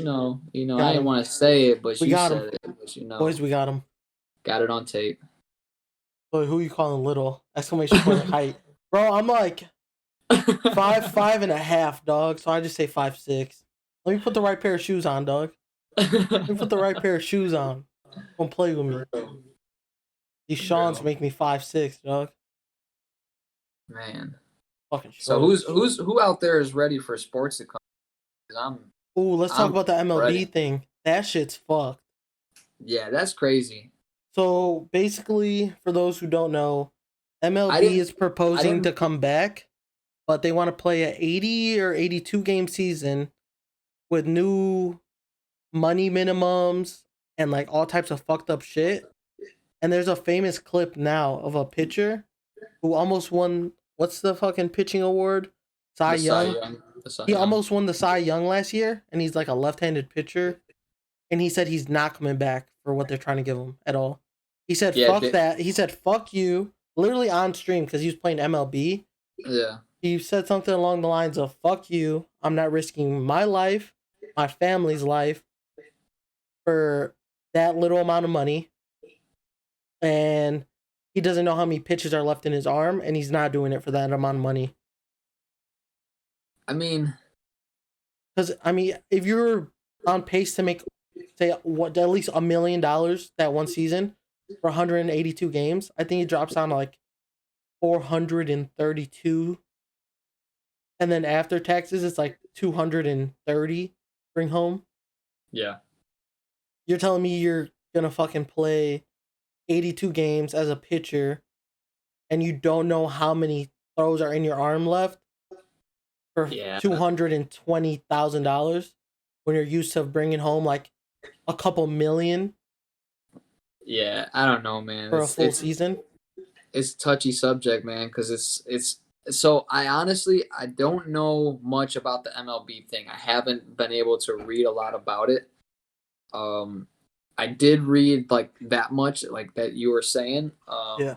didn't him. want to say it, but We you got him, said it. But boys. We got him. got it on tape. Boy, who you calling little? Exclamation point height, bro. I'm like 5'5.5", dog. So I just say 5'6". Let me put the right pair of shoes on, dog. Let me put the right pair of shoes on. Don't play with me. These Sean's Bro. make me 5'6", dog. Man. Fucking So short. who out there is ready for sports to come? 'Cause Ooh, let's talk I'm about the MLB ready. thing. That shit's fucked. Yeah, that's crazy. So basically, for those who don't know, I MLB didn't is proposing didn't to come back, but they want to play a 80 or 82 game season with new money minimums and like all types of fucked up shit. And there's a famous clip now of a pitcher who almost won, what's the fucking pitching award? Cy the Cy Young. Young. The Cy He Young. almost won the Cy Young last year, and he's like a left-handed pitcher. And he said he's not coming back for what they're trying to give him at all. He said, Yeah, fuck that. He said, fuck you, literally on stream because he was playing MLB. yeah. He said something along the lines of, fuck you. I'm not risking my life, my family's life for that little amount of money. And he doesn't know how many pitches are left in his arm, and he's not doing it for that amount of money. I mean, Because, I mean, if you're on pace to make, say, what at least $1 million that one season for 182 games, I think it drops down to like 432. And then after taxes, it's like 230 bring home. yeah. You're telling me you're going to fucking play 82 games as a pitcher and you don't know how many throws are in your arm left for Yeah. $220,000 when you're used to bringing home like a couple million Yeah, I don't know, man. for a full season. It's a touchy subject, man, because it's so I honestly I don't know much about the MLB thing. I haven't been able to read a lot about it. I did read like that much, like that you were saying. Yeah.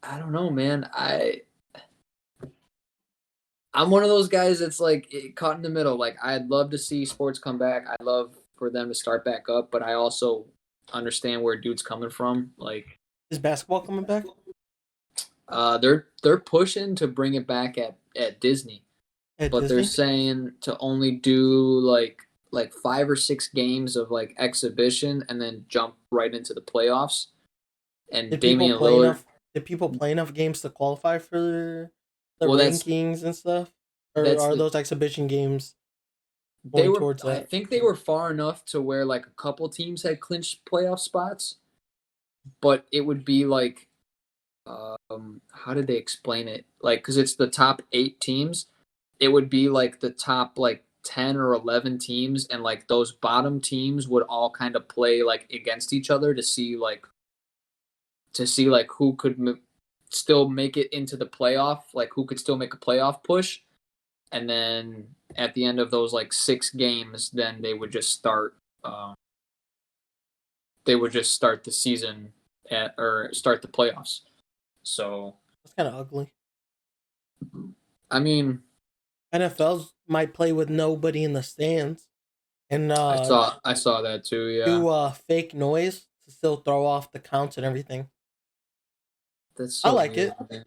I don't know, man. I'm one of those guys that's like caught in the middle. Like I'd love to see sports come back. I'd love for them to start back up, but I also understand where dude's coming from. Like Is basketball coming back? they're pushing to bring it back at Disney, At but they're Disney? saying to only do like 5 or 6 games of like exhibition and then jump right into the playoffs. And Did people Damian play Lillard, enough? Did people play enough games to qualify for the well, rankings and stuff? Or that's are the those exhibition games They going were. towards I that. think they were far enough to where like a couple teams had clinched playoff spots, but it would be like, how did they explain it? Like, because it's the top 8 teams, it would be like the top like 10 or 11 teams, and like those bottom teams would all kind of play like against each other to see like who could still make it into the playoff, like who could still make a playoff push, and then at the end of those like 6 games, then they would just start. They would just start the season or start the playoffs. So It's kind of ugly. I mean, NFL's might play with nobody in the stands and I saw that too. Yeah, do fake noise to still throw off the counts and everything. that's so I like weird, it. man.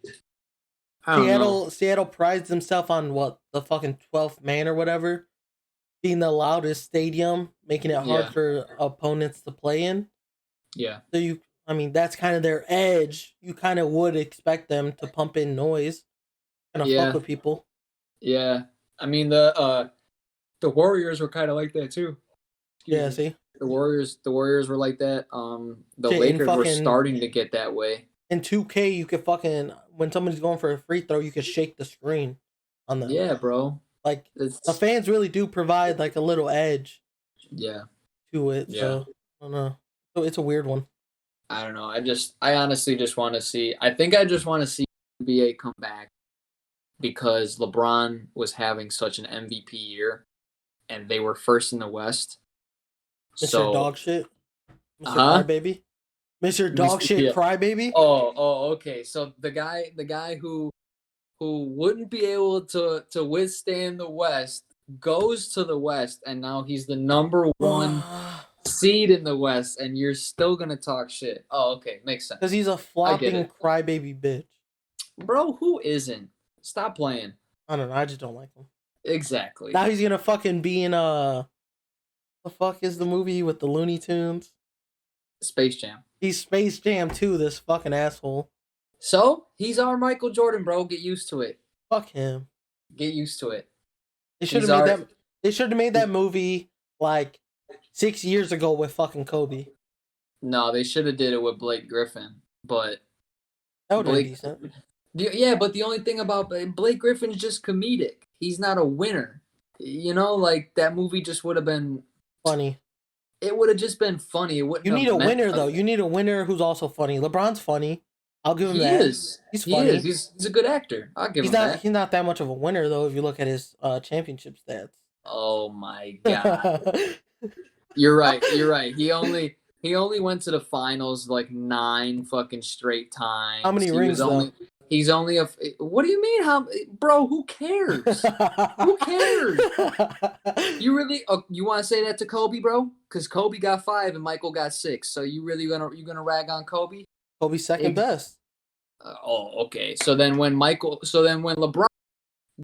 I don't know. Seattle prides himself on what, the fucking 12th man or whatever, being the loudest stadium, making it hard Yeah. for opponents to play in. Yeah, So that's kind of their edge. You kind of would expect them to pump in noise, kind of Yeah. fuck with people. yeah. I mean the Warriors were kind of like that too. Excuse Yeah, me. see, The Warriors were like that. The Shit, in Lakers were fucking- starting to get that way. in 2K, you could fucking, when somebody's going for a free throw, you could shake the screen on them. Yeah, bro. Like, It's the fans really do provide like a little edge yeah. to it. Yeah. So I don't know. So it's a weird one. I don't know. I honestly just want to see. I think I just want to see NBA come back because LeBron was having such an MVP year, and they were first in the West. Mr. So, Dog Shit. Mr. Uh-huh. Crybaby. Mr. Dog Mr. Shit yeah. Crybaby. okay. So the guy who wouldn't be able to withstand the West goes to the West, and now he's the number 1 seed in the West, and you're still gonna talk shit. Oh, okay, makes sense. Because he's a flopping it. crybaby bitch. Bro, who isn't? Stop playing. I don't know. I just don't like him. Exactly. Now he's gonna fucking be in the fuck is the movie with the Looney Tunes? Space Jam. He's Space Jam 2, this fucking asshole. So he's our Michael Jordan, bro. Get used to it. Fuck him. Get used to it. They should He's have made our- that. They should have made that movie like 6 years ago with fucking Kobe. No, they should have did it with Blake Griffin, but That would have been Blake. decent. Yeah, but the only thing about Blake Griffin is just comedic. He's not a winner. You know, like that movie just would have been. Funny. It would have just been funny. It wouldn't. You have need a meant winner though. nothing. You need a winner who's also funny. LeBron's funny. I'll give him He that. is. He's He funny. is. He's a good actor. I'll give He's him not. that. He's not that much of a winner though. If you look at his championship stats. Oh my god. You're right. He only went to the finals like 9 fucking straight times. How many rings, though? He's only a. What do you mean? Bro? Who cares? Who cares? You really? You want to say that to Kobe, bro? Because Kobe got 5 and Michael got 6. So you gonna rag on Kobe? Kobe's second best. Okay. So then when LeBron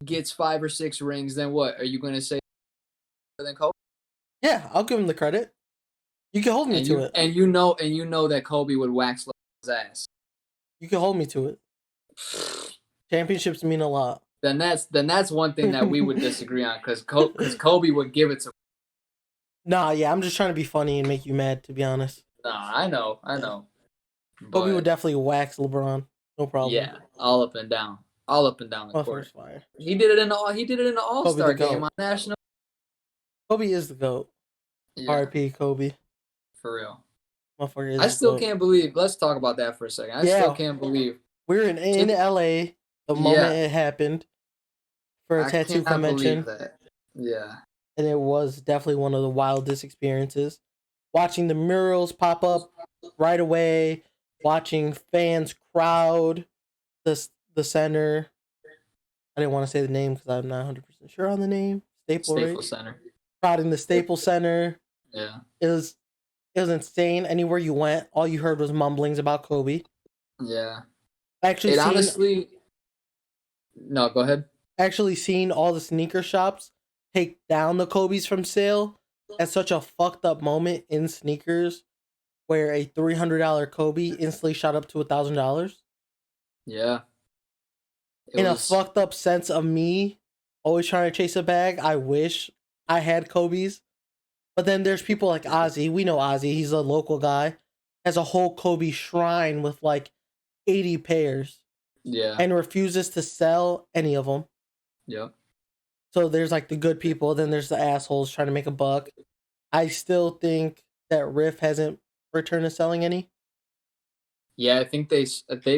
gets 5 or 6 rings, then what? Are you gonna say than Kobe? Yeah, I'll give him the credit. You can hold me to it. And you know that Kobe would wax LeBron's ass. You can hold me to it. Championships mean a lot. Then that's one thing that we would disagree on because Kobe would give it to. Nah, yeah, I'm just trying to be funny and make you mad, to be honest. Nah, I know. Kobe would definitely wax LeBron. No problem. Yeah, all up and down the My court. first fire. He did it in the All-Star the GOAT. game on national. Kobe is the GOAT. Yeah, R.I.P. Kobe. for real. Motherfucker is I the still GOAT. can't believe. Let's talk about that for a second. I Yeah. still can't believe. We're in LA the moment Yeah. it happened for a I tattoo cannot convention. believe that. Yeah. And it was definitely one of the wildest experiences. Watching the murals pop up right away, watching fans crowd the center. I didn't want to say the name because I'm not 100% sure on the name. Staples Staples Center. Crowding the Staples Center. Yeah. It was insane. Anywhere you went, all you heard was mumblings about Kobe. Yeah. Actually, No, go ahead. seeing all the sneaker shops take down the Kobe's from sale at such a fucked up moment in sneakers, where a $300 Kobe instantly shot up to $1,000. Yeah. In a fucked up sense of me always trying to chase a bag, I wish I had Kobe's. But then there's people like Ozzy. We know Ozzy. He's a local guy. Has a whole Kobe shrine with like 80 pairs Yeah. and refuses to sell any of them. Yep. So there's like the good people. Then there's the assholes trying to make a buck. I still think that Riff hasn't returned to selling any. Yeah, I think they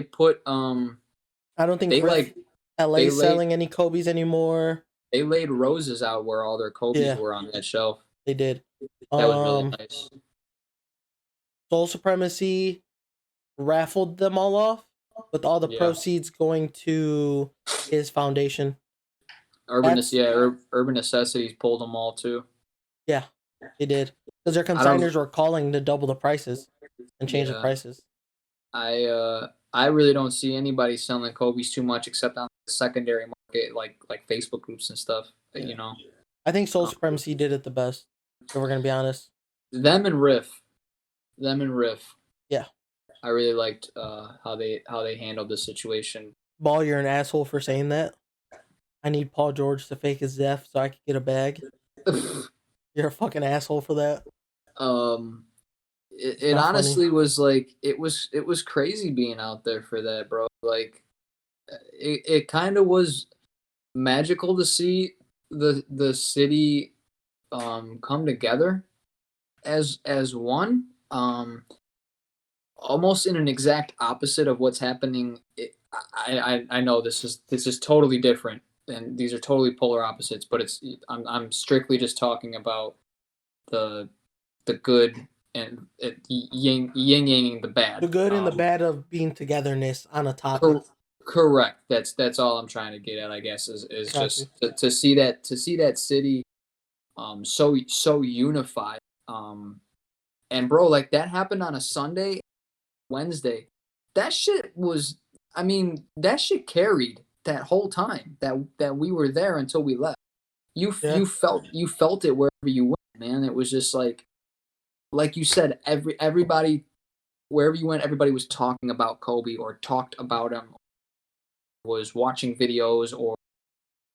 put I don't think they Riff like LA's laid selling any Kobe's anymore. they laid roses out where all their Kobe's Yeah. were on that shelf. They did. That was really nice. Soul Supremacy raffled them all off with all the Yeah. proceeds going to his foundation. Urban That's- Urban Necessities pulled them all too. Yeah, they did. Because their don't- consigners were calling to double the prices and change the Yeah. prices. I really don't see anybody selling Kobe's too much except on the secondary market, like Facebook groups and stuff. Yeah. You know, I think Soul Supremacy did it the best, if we're going to be honest. them and Riff. Yeah. I really liked how they handled the situation. Ball, you're an asshole for saying that. I need Paul George to fake his death so I could get a bag. You're a fucking asshole for that. It not honestly was like it was crazy being out there for that, bro. Like it kind of was magical to see the city come together as one, almost in an exact opposite of what's happening. I know this is totally different, and these are totally polar opposites, but I'm strictly just talking about the good and yin yang the bad. The good and the bad of being togetherness on a topic. Correct. That's all I'm trying to get at, I guess, is Got just to see that city so unified. And bro, like that happened on a Sunday, Wednesday. That shit was, I mean, that shit carried that whole time that we were there until we left. You felt it wherever you went, man. It was just like you said, everybody wherever you went, everybody was talking about Kobe or talked about him, was watching videos, or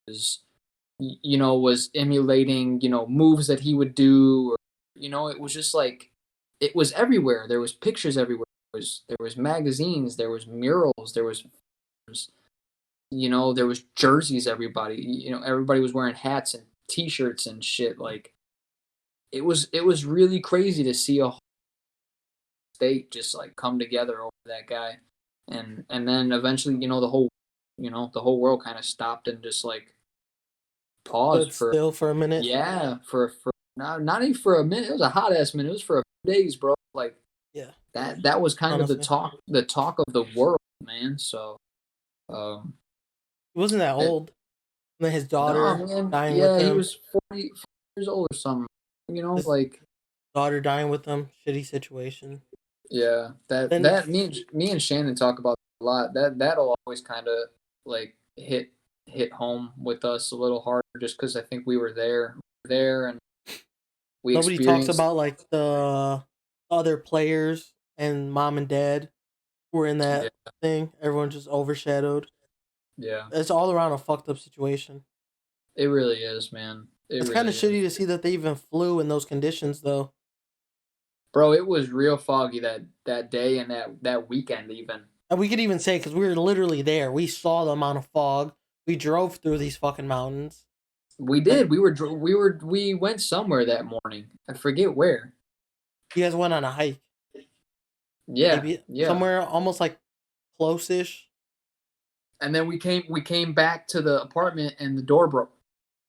was emulating moves that he would do, or it was just like it was everywhere. There was pictures everywhere. There was magazines, there was murals, there was jerseys. Everybody was wearing hats and t-shirts and shit. Like it was really crazy to see a whole state just like come together over that guy, and then eventually the whole world kind of stopped and just like paused Still for a minute. Yeah, for not even for a minute. It was a hot ass minute. It was for a few days, bro. Like Yeah. that was kind Honestly. of the talk of the world, man. So He wasn't that old. And then his daughter dying with he him. was 40 years old or something. His like daughter dying with him. Shitty situation. yeah, that me and Shannon talk about a lot. That'll always kind of like hit home with us a little harder, just because I think we were there and we Nobody talks about like the other players and mom and dad who were in that thing. Everyone just overshadowed. Yeah, It's all around a fucked up situation. it really is, man. It's kind of shitty to see that they even flew in those conditions, though. Bro, it was real foggy that day and that weekend even. And we could even say, because we were literally there, we saw the amount of fog. We drove through these fucking mountains. We did. We went somewhere that morning. I forget where. You guys went on a hike. Yeah, Maybe yeah. somewhere almost like close-ish. And then we came back to the apartment and the door broke.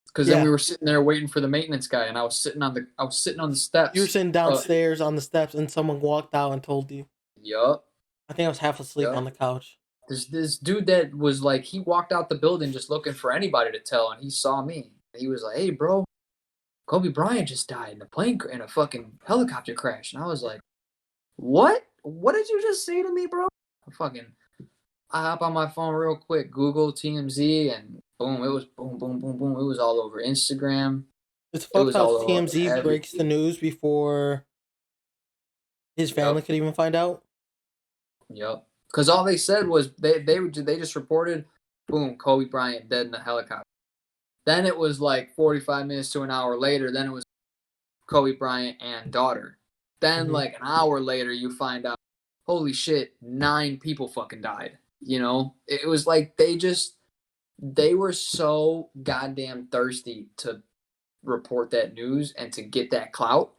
Because then we were sitting there waiting for the maintenance guy, and I was sitting on the steps. You were sitting downstairs on the steps, and someone walked out and told you. Yup. I think I was half asleep on the couch. This dude that was like, he walked out the building just looking for anybody to tell, and he saw me. He was like, "Hey, bro, Kobe Bryant just died in a fucking helicopter crash." And I was like, "What? What did you just say to me, bro?" I hop on my phone real quick, Google TMZ, and boom, it was boom, boom, boom, boom. It was all over Instagram. It's fucked how TMZ breaks the news before his family could even find out. Yep. Because all they said was they just reported, boom, Kobe Bryant dead in a helicopter. Then it was like 45 minutes to an hour later. Then it was Kobe Bryant and daughter. Then like an hour later, you find out, holy shit, 9 people fucking died. You know, it was like they were so goddamn thirsty to report that news and to get that clout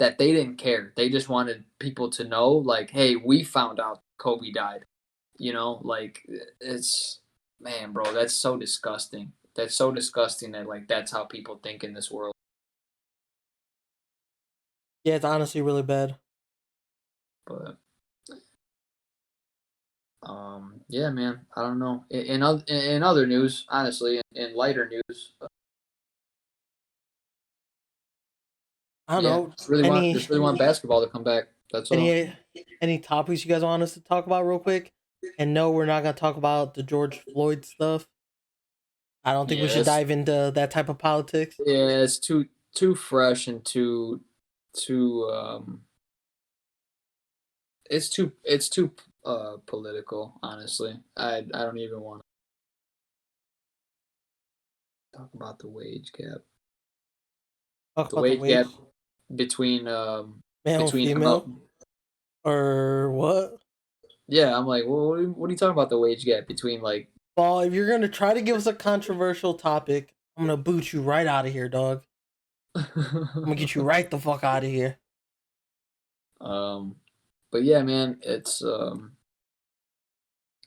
that they didn't care. They just wanted people to know, like, hey, we found out Kobe died. You know, like it's man, bro, that's so disgusting. That's so disgusting that like that's how people think in this world. Yeah, it's honestly really bad. But yeah, man, I don't know. In other news, honestly, in lighter news, I don't yeah, know. just really want basketball to come back. That's all. Any topics you guys want us to talk about real quick? And no, we're not gonna talk about the George Floyd stuff. I don't think we should Yes. dive into that type of politics. Yeah, it's too fresh and too it's too political, honestly. I don't even want to talk about the wage gap. Talk The about the wage gap wage, between male and between female, or what? yeah, I'm like, well, what are you talking about the wage gap between like Well, if you're gonna try to give us a controversial topic, I'm gonna boot you right out of here, dog. I'm gonna get you right the fuck out of here. but yeah, man, Dude,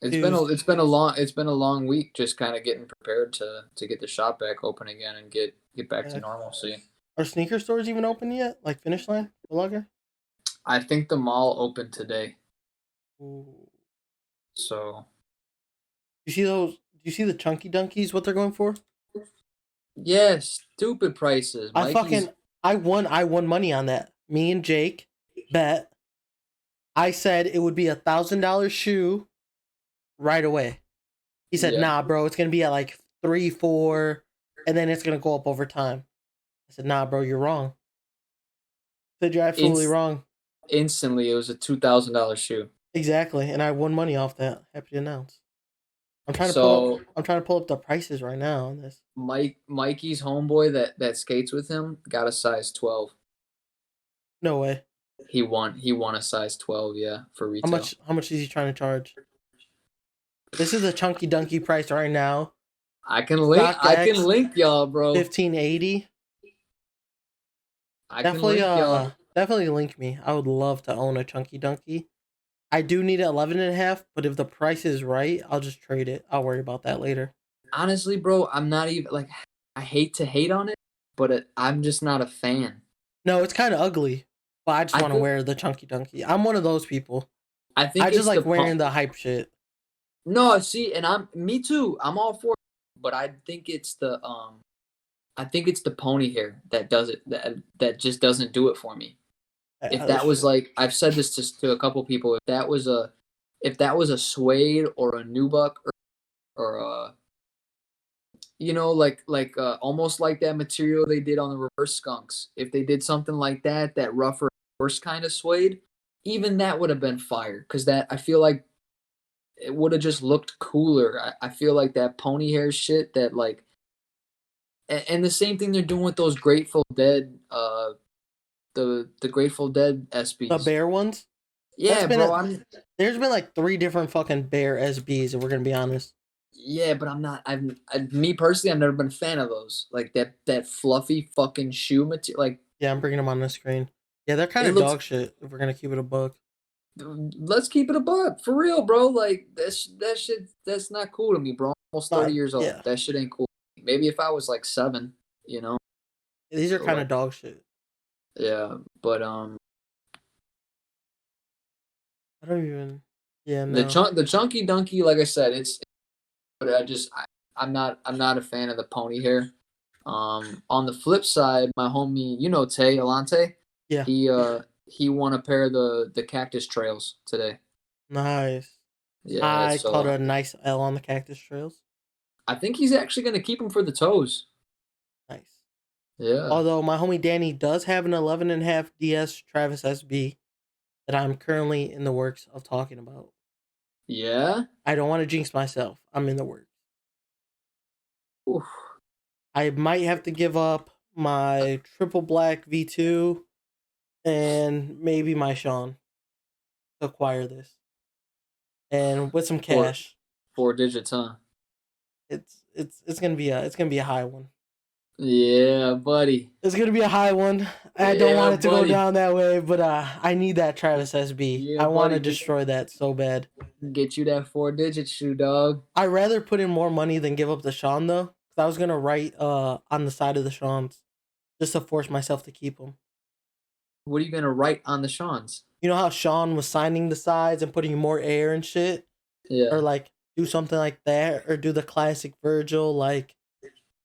it's been a long week just kind of getting prepared to get the shop back open again and get back to normalcy. are sneaker stores even open yet? Like Finish Line, Foot Locker? I think the mall opened today. Ooh. So You see those? Do you see the Chunky Dunkies? What they're going for? yeah, stupid prices. Mikey's I won money on that. Me and Jake bet. I said it would be $1,000 shoe right away. He said, yeah. "Nah, bro, it's gonna be at like 3, 4, and then it's gonna go up over time." I said, "Nah, bro, you're wrong." I said, "You're absolutely wrong." Instantly, it was a $2,000 shoe. Exactly, and I won money off that. Happy to announce. I'm trying So to pull up the prices right now on this. Mikey's homeboy that skates with him got a size 12. No way. He won a size 12, yeah, for retail. How much is he trying to charge? This is the Chunky Dunky price right now. I can link y'all, bro. 1580. I can link y'all. Definitely link me. I would love to own a Chunky Dunky. I do need 11.5, but if the price is right, I'll just trade it. I'll worry about that later. Honestly, bro, I'm not even like I hate to hate on it, but I'm just not a fan. No, it's kind of ugly, but I just want to wear the Chunky Dunky. I'm one of those people. I think I just like wearing the hype shit. No, see, and me too. I'm all for it, but I think it's the pony hair that does it that just doesn't do it for me. If that was like I've said this to a couple people, if that was a suede or a nubuck or you know like almost like that material they did on the reverse skunks, if they did something like that rougher reverse kind of suede, even that would have been fire because that I feel like it would have just looked cooler. I feel like that pony hair shit that like and the same thing they're doing with those Grateful Dead the Grateful Dead SBs. The bear ones? Yeah, bro. There's been like 3 different fucking bear SBs, if we're gonna be honest. Yeah, but I'm not. Me personally, I've never been a fan of those. Like that fluffy fucking shoe material. Like yeah, I'm bringing them on the screen. Yeah, they're kind of dog shit. If we're gonna keep it a buck. Let's keep it a buck for real, bro. Like that shit. That's not cool to me, bro. I'm almost 30 years old. Yeah. That shit ain't cool. Maybe if I was like 7, you know. These are kind of dog shit. Yeah, but I don't even. Yeah, no. The Chunky Dunky, like I said, but I'm not a fan of the pony hair. On the flip side, my homie, you know Tay Alante, yeah, he won a pair of the Cactus Trails today. Nice. Yeah, I caught a nice L on the Cactus Trails. I think he's actually gonna keep them for the toes. Nice. Yeah. Although my homie Danny does have an 11.5 DS Travis SB that I'm currently in the works of talking about. Yeah. I don't want to jinx myself. I'm in the works. Oof. I might have to give up my triple black V2 and maybe my Sean to acquire this. And with some Four cash, 4 digits, huh? it's gonna be a high one. Yeah, buddy. It's gonna be a high one. I don't Yeah, want it to go buddy. down that way, but I need that Travis SB. Yeah, I want to buddy. destroy that so bad. Get you that 4 digit shoe, dog. I'd rather put in more money than give up the Sean though, because I was gonna write on the side of the Sean's just to force myself to keep them. What are you gonna write on the Sean's? You know how Sean was signing the sides and putting more air and shit, Yeah. or like do something like that, or do the classic Virgil like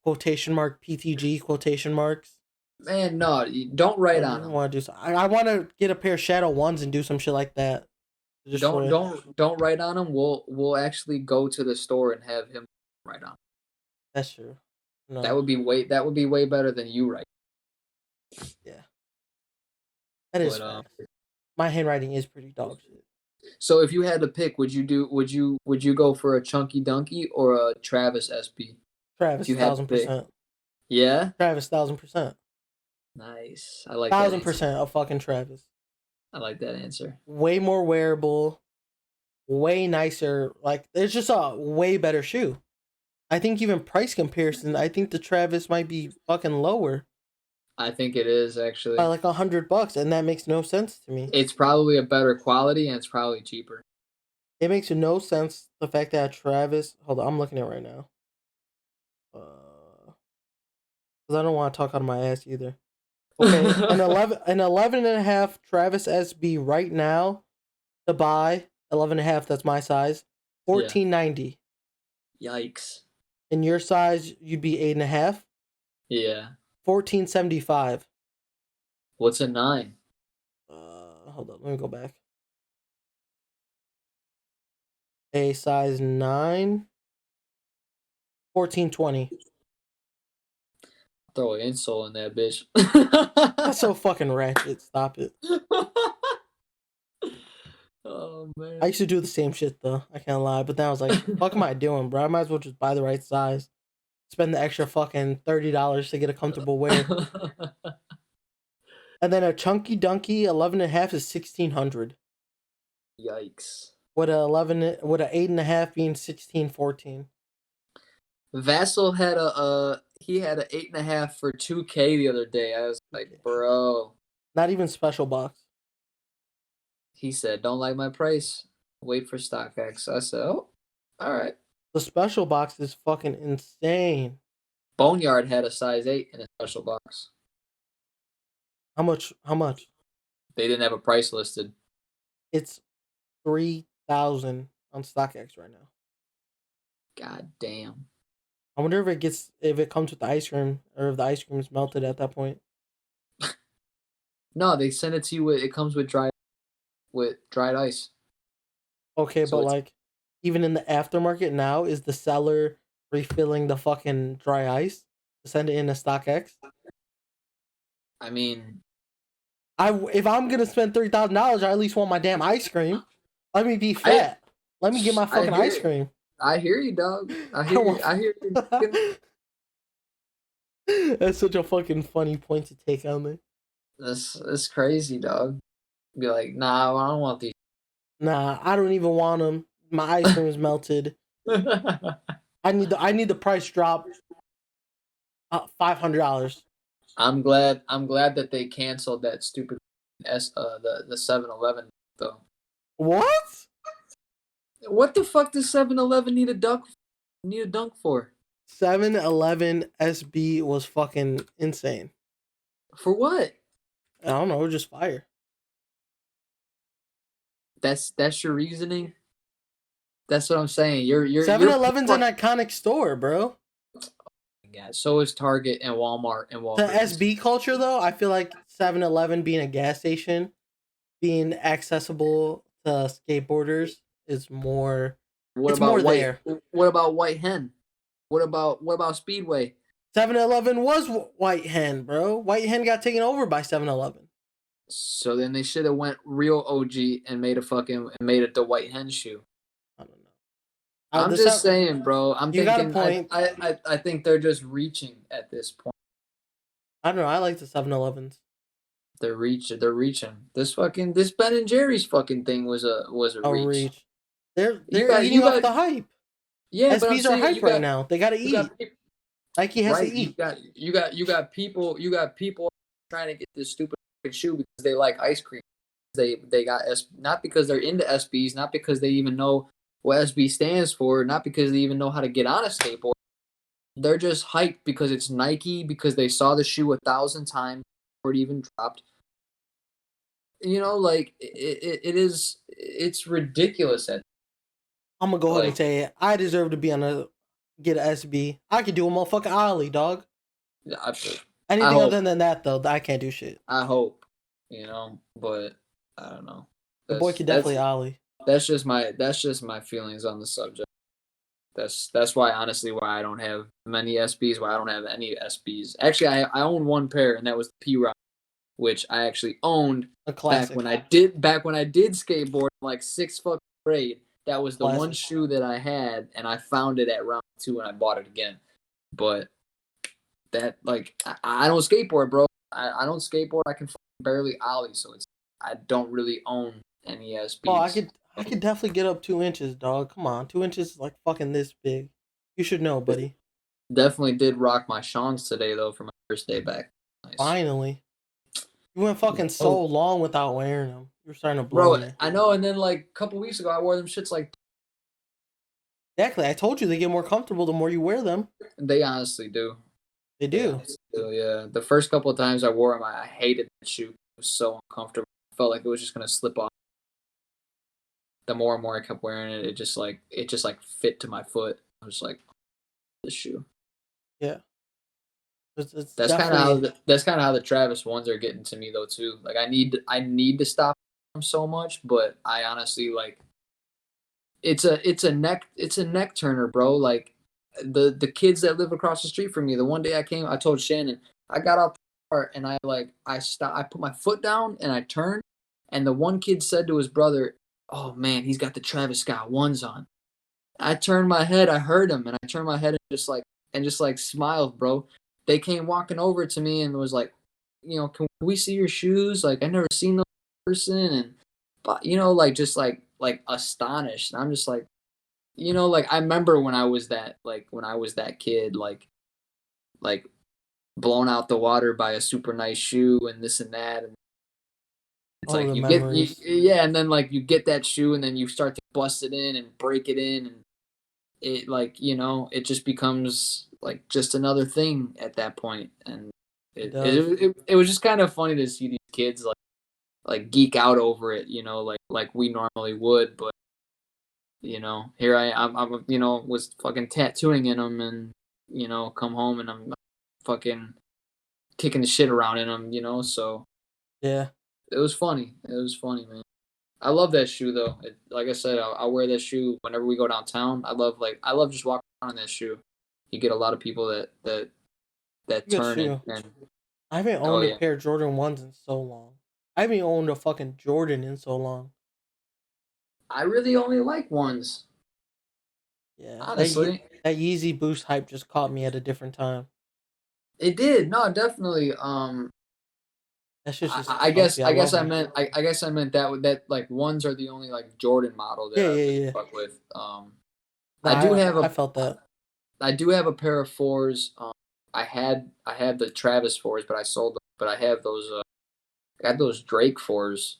quotation mark PTG quotation marks. Man, no, don't write on I them. want to do so. I want to get a pair of Shadow Ones and do some shit like that. Don't write on them. We'll actually go to the store and have him write on 'em. That's true. No. That would be way better than you write. Yeah. That is But, fast. My handwriting is pretty dog shit. So if you had to pick, would you go for a Chunky Donkey or a Travis SB? Travis, You had to pick. 1,000%. Yeah. Travis, 1,000%. Nice. I like that answer. 1,000% of fucking Travis. I like that answer. Way more wearable. Way nicer. Like, there's just a way better shoe. I think even price comparison, I think the Travis might be fucking lower I think it is actually. by like $100, and that makes no sense to me. It's probably a better quality and it's probably cheaper. It makes no sense the fact that Travis. Hold on, I'm looking at it right now. Because I don't want to talk out of my ass either. Okay, an 11 and a half Travis SB right now to buy 11 and a half. That's my size. $14.90. Yikes. In your size, you'd be 8 and a half. Yeah. $14.75. What's a 9? Hold on, let me go back. A size 9. $14.20. Throw an insole in that bitch. That's so fucking ratchet. Stop it. Oh man. I used to do the same shit though. I can't lie, but then I was like, "Fuck am I doing, bro? I might as well just buy the right size, spend the extra fucking $30 to get a comfortable wear." And then a Chunky Donkey 11 and a half is $1,600. Yikes. With a 8 and a half being $1,614. Vassal had a 8.5 for 2K the other day. I was like, bro. Not even special box. He said, "Don't like my price. Wait for StockX." I said, "Oh, all right." The special box is fucking insane. Boneyard had a size 8 in a special box. How much? They didn't have a price listed. It's 3,000 on StockX right now. God damn. I wonder if it comes with the ice cream, or if the ice cream is melted at that point. No, they send it to you. It comes with dried ice. Okay, So but it's- like, even in the aftermarket now, is the seller refilling the fucking dry ice to send it in a StockX? I mean, If I'm gonna spend $3,000, I at least want my damn ice cream. Let me be fat. Let me get my fucking hear ice it. cream. I hear you, dog. I hear you. That's such a fucking funny point to take on me. That's crazy, dog. Be like, nah, I don't want these. Nah, I don't even want them. My ice cream is melted. I need the price drop. $500. I'm glad that they canceled that stupid the 7-Eleven though. What? What the fuck does 7-Eleven need a dunk for? 7-Eleven SB was fucking insane. For what? I don't know, just fire. That's your reasoning? That's what I'm saying. You're 7-Eleven's an iconic store, bro. Yeah, so is Target and Walmart and Walgreens. The SB culture, though, I feel like 7-Eleven being a gas station, being accessible to skateboarders is more. What it's about more White, there. What about White Hen? What about Speedway? 7-Eleven was White Hen, bro. White Hen got taken over by 7-Eleven. So then they should have went real OG and made it the White Hen shoe. I don't know. I'm this just saying, bro. I'm You got a thinking. point. I think they're just reaching at this point. I don't know. I like the 7-Elevens. They're reaching. This Ben and Jerry's fucking thing was a A reach. reach. They're got- eating you off got- the hype. Yeah, but I'm SBs are saying hype right now. They gotta you eat. got Nike has to right. eat. You got people trying to get this stupid fucking shoe because they like ice cream. They got not because they're into SBs, not because they even know what SB stands for, not because they even know how to get on a skateboard. They're just hyped because it's Nike, because they saw the shoe 1,000 times before it even dropped. You know, like it's ridiculous. I'm gonna go ahead and Like- say it. I deserve to be get an SB. I could do a motherfucking ollie, dog. Anything hope. other than that, though, I can't do shit. I hope, but I don't know. The boy could definitely ollie. That's just my feelings on the subject. That's why honestly why I don't have many SBs, why I don't have any SBs. Actually, I own one pair, and that was the P-Rock, which I actually owned A classic. back when I did skateboard in like 6th fucking grade. That was the one Classic. shoe that I had, and I found it at round 2 and I bought it again. But that I don't skateboard, bro. I don't skateboard. I can barely ollie, so I don't really own any SBs. Oh, I could definitely get up 2 inches, dog. Come on, 2 inches is like fucking this big. You should know, buddy. Definitely did rock my Shongs today though for my first day back. Nice. Finally, you went fucking so long without wearing them. You're starting to blow Bro, me. I know. And then like a couple weeks ago, I wore them shits like Exactly. I told you they get more comfortable the more you wear them. they honestly do. They do. Yeah. The first couple of times I wore them, I hated that shoe. It was so uncomfortable. I felt like it was just gonna slip off. The more and more I kept wearing it, it just fit to my foot. I was like, this shoe. Yeah. It's That's kind definitely- of how the Travis ones are getting to me though too. Like I need to stop them so much, but I honestly like. It's a neck turner, bro. Like the kids that live across the street from me. The one day I told Shannon, I got out the car and I put my foot down and I turned, and the one kid said to his brother, "Oh man, he's got the Travis Scott ones on." I turned my head, I heard him, and I turned my head and just like smiled, bro. They came walking over to me and was like, can we see your shoes? Like I never seen those in person, and but like just like astonished. And I'm just like, like I remember when I was that kid, like blown out the water by a super nice shoe and this and that, and it's All like the you memories. get and then like you get that shoe and then you start to bust it in and break it in, and it it just becomes like just another thing at that point. And it was just kind of funny to see these kids like geek out over it, like we normally would. But here I'm was fucking tattooing in them, and come home and I'm fucking kicking the shit around in them, so Yeah. it was funny, man. I love that shoe though. Like I said, I wear that shoe whenever we go downtown. I love just walking around in that shoe. You get a lot of people that Good turn shoe. and I haven't owned yeah. a pair of Jordan 1s in so long. I haven't owned a fucking Jordan in so long. I really only like ones. Yeah. Honestly. That Yeezy Boost hype just caught me at a different time. It did. No, definitely. That's just I guess funky. I love them. meant that like ones are the only like Jordan model that I really fuck with. I felt that. I do have a pair of 4s. I had the Travis 4s, but I sold them. But I have those. I got those Drake 4s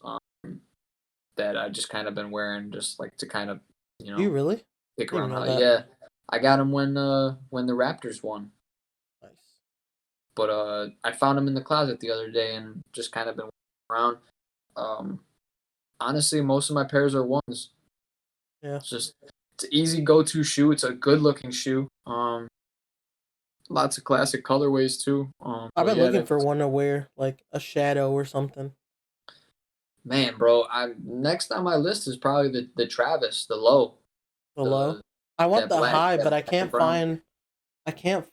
that I just kind of been wearing, just like to kind of Do you really? pick Didn't around. know that. Yeah, I got them when the Raptors won. Nice. But I found them in the closet the other day and just kind of been around. Honestly, most of my pairs are ones. Yeah. It's an easy go-to shoe. It's a good-looking shoe. Lots of classic colorways too. I've been looking for one to wear, like a shadow or something. Man, bro, next on my list is probably the Travis, the low. The low. I want that the black- high, that but I black can't and brown.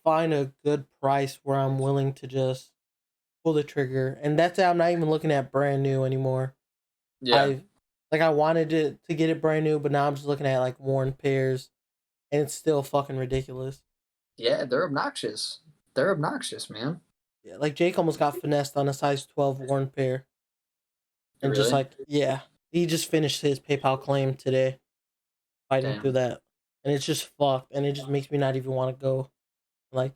find a good price where I'm willing to just pull the trigger. And that's it. I'm not even looking at brand new anymore. Yeah, I wanted to get it brand new, but now I'm just looking at like worn pairs and it's still fucking ridiculous. Yeah, they're obnoxious. They're obnoxious, man. Yeah, like Jake almost got finessed on a size 12 worn pair. And just Really? like, yeah, he just finished his PayPal claim today, fighting Damn. through that. And it's just fucked. And it just makes me not even want to go, like,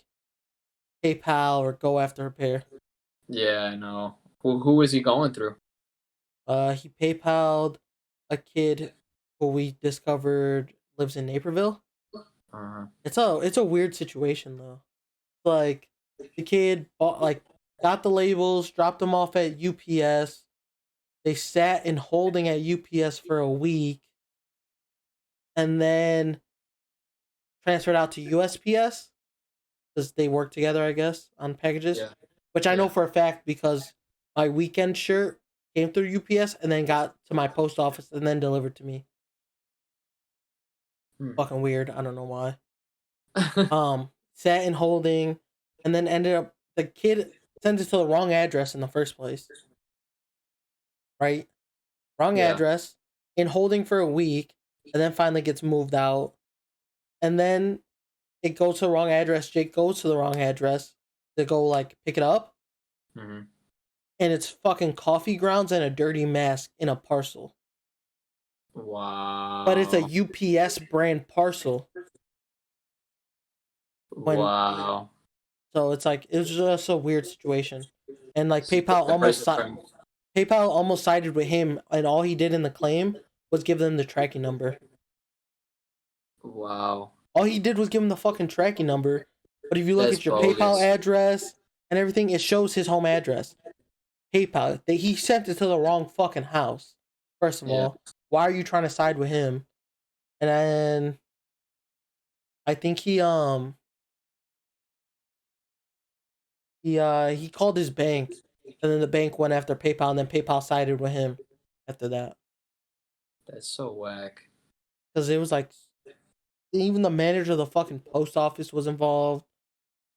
PayPal or go after a pair. Yeah, I know. Who was he going through? He PayPal'd a kid who we discovered lives in Naperville. Uh, It's a weird situation though. Like, the kid got the labels, dropped them off at UPS. They sat in holding at UPS for a week, and then transferred out to USPS because they work together, I guess, on packages. yeah. Which I know Yeah. for a fact because my weekend shirt came through UPS and then got to my post office and then delivered to me. Hmm. Fucking weird. I don't know why. Sat in holding, and then ended up the kid sent it to the wrong address in the first place. Right? Wrong Yeah. address, in holding for a week, and then finally gets moved out. And then it goes to the wrong address. Jake goes to the wrong address to go like pick it up, Mhm. and it's fucking coffee grounds and a dirty mask in a parcel. Wow. But it's a UPS brand parcel. Wow. So it's like it was just a weird situation. And like So PayPal the person almost sided with him, and all he did in the claim was give them the tracking number. Wow. All he did was give him the fucking tracking number. But if you look That's at your bogus. PayPal address and everything, it shows his home address. PayPal, he sent it to the wrong fucking house. First of Yeah. all, why are you trying to side with him? And then I think he called his bank, and then the bank went after PayPal, and then PayPal sided with him after that. That's so whack. Because it was like even the manager of the fucking post office was involved.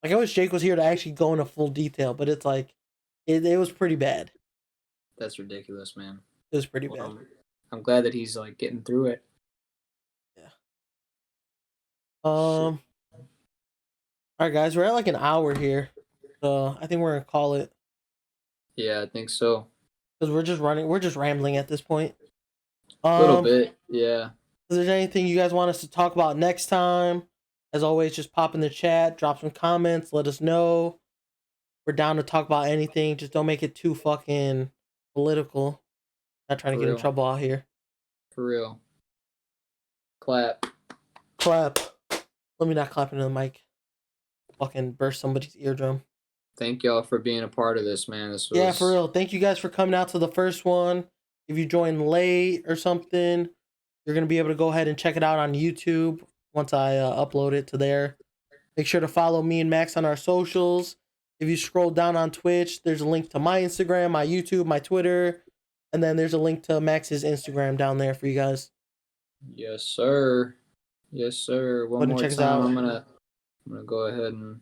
Like, I wish Jake was here to actually go into full detail, but it's like it was pretty bad. That's ridiculous, man. It was pretty Well, bad. I'm glad that he's like getting through it. All right, guys, we're at like an hour here, so I think we're gonna call it Yeah, I think so. because we're just rambling at this point. A little bit. Yeah. If there's anything you guys want us to talk about next time, as always, just pop in the chat, drop some comments, let us know. We're down to talk about anything. Just don't make it too fucking political. Not trying to For get in real. trouble out here. For real. Clap. Clap. Let me not clap into the mic. Fucking burst somebody's eardrum. Thank y'all for being a part of this, man. This was Yeah, for real. Thank you guys for coming out to the first one. If you joined late or something, you're going to be able to go ahead and check it out on YouTube once I upload it to there. Make sure to follow me and Max on our socials. If you scroll down on Twitch, there's a link to my Instagram, my YouTube, my Twitter, and then there's a link to Max's Instagram down there for you guys. Yes, sir. Yes, sir. Go One ahead and more check us time. out. I'm gonna go ahead and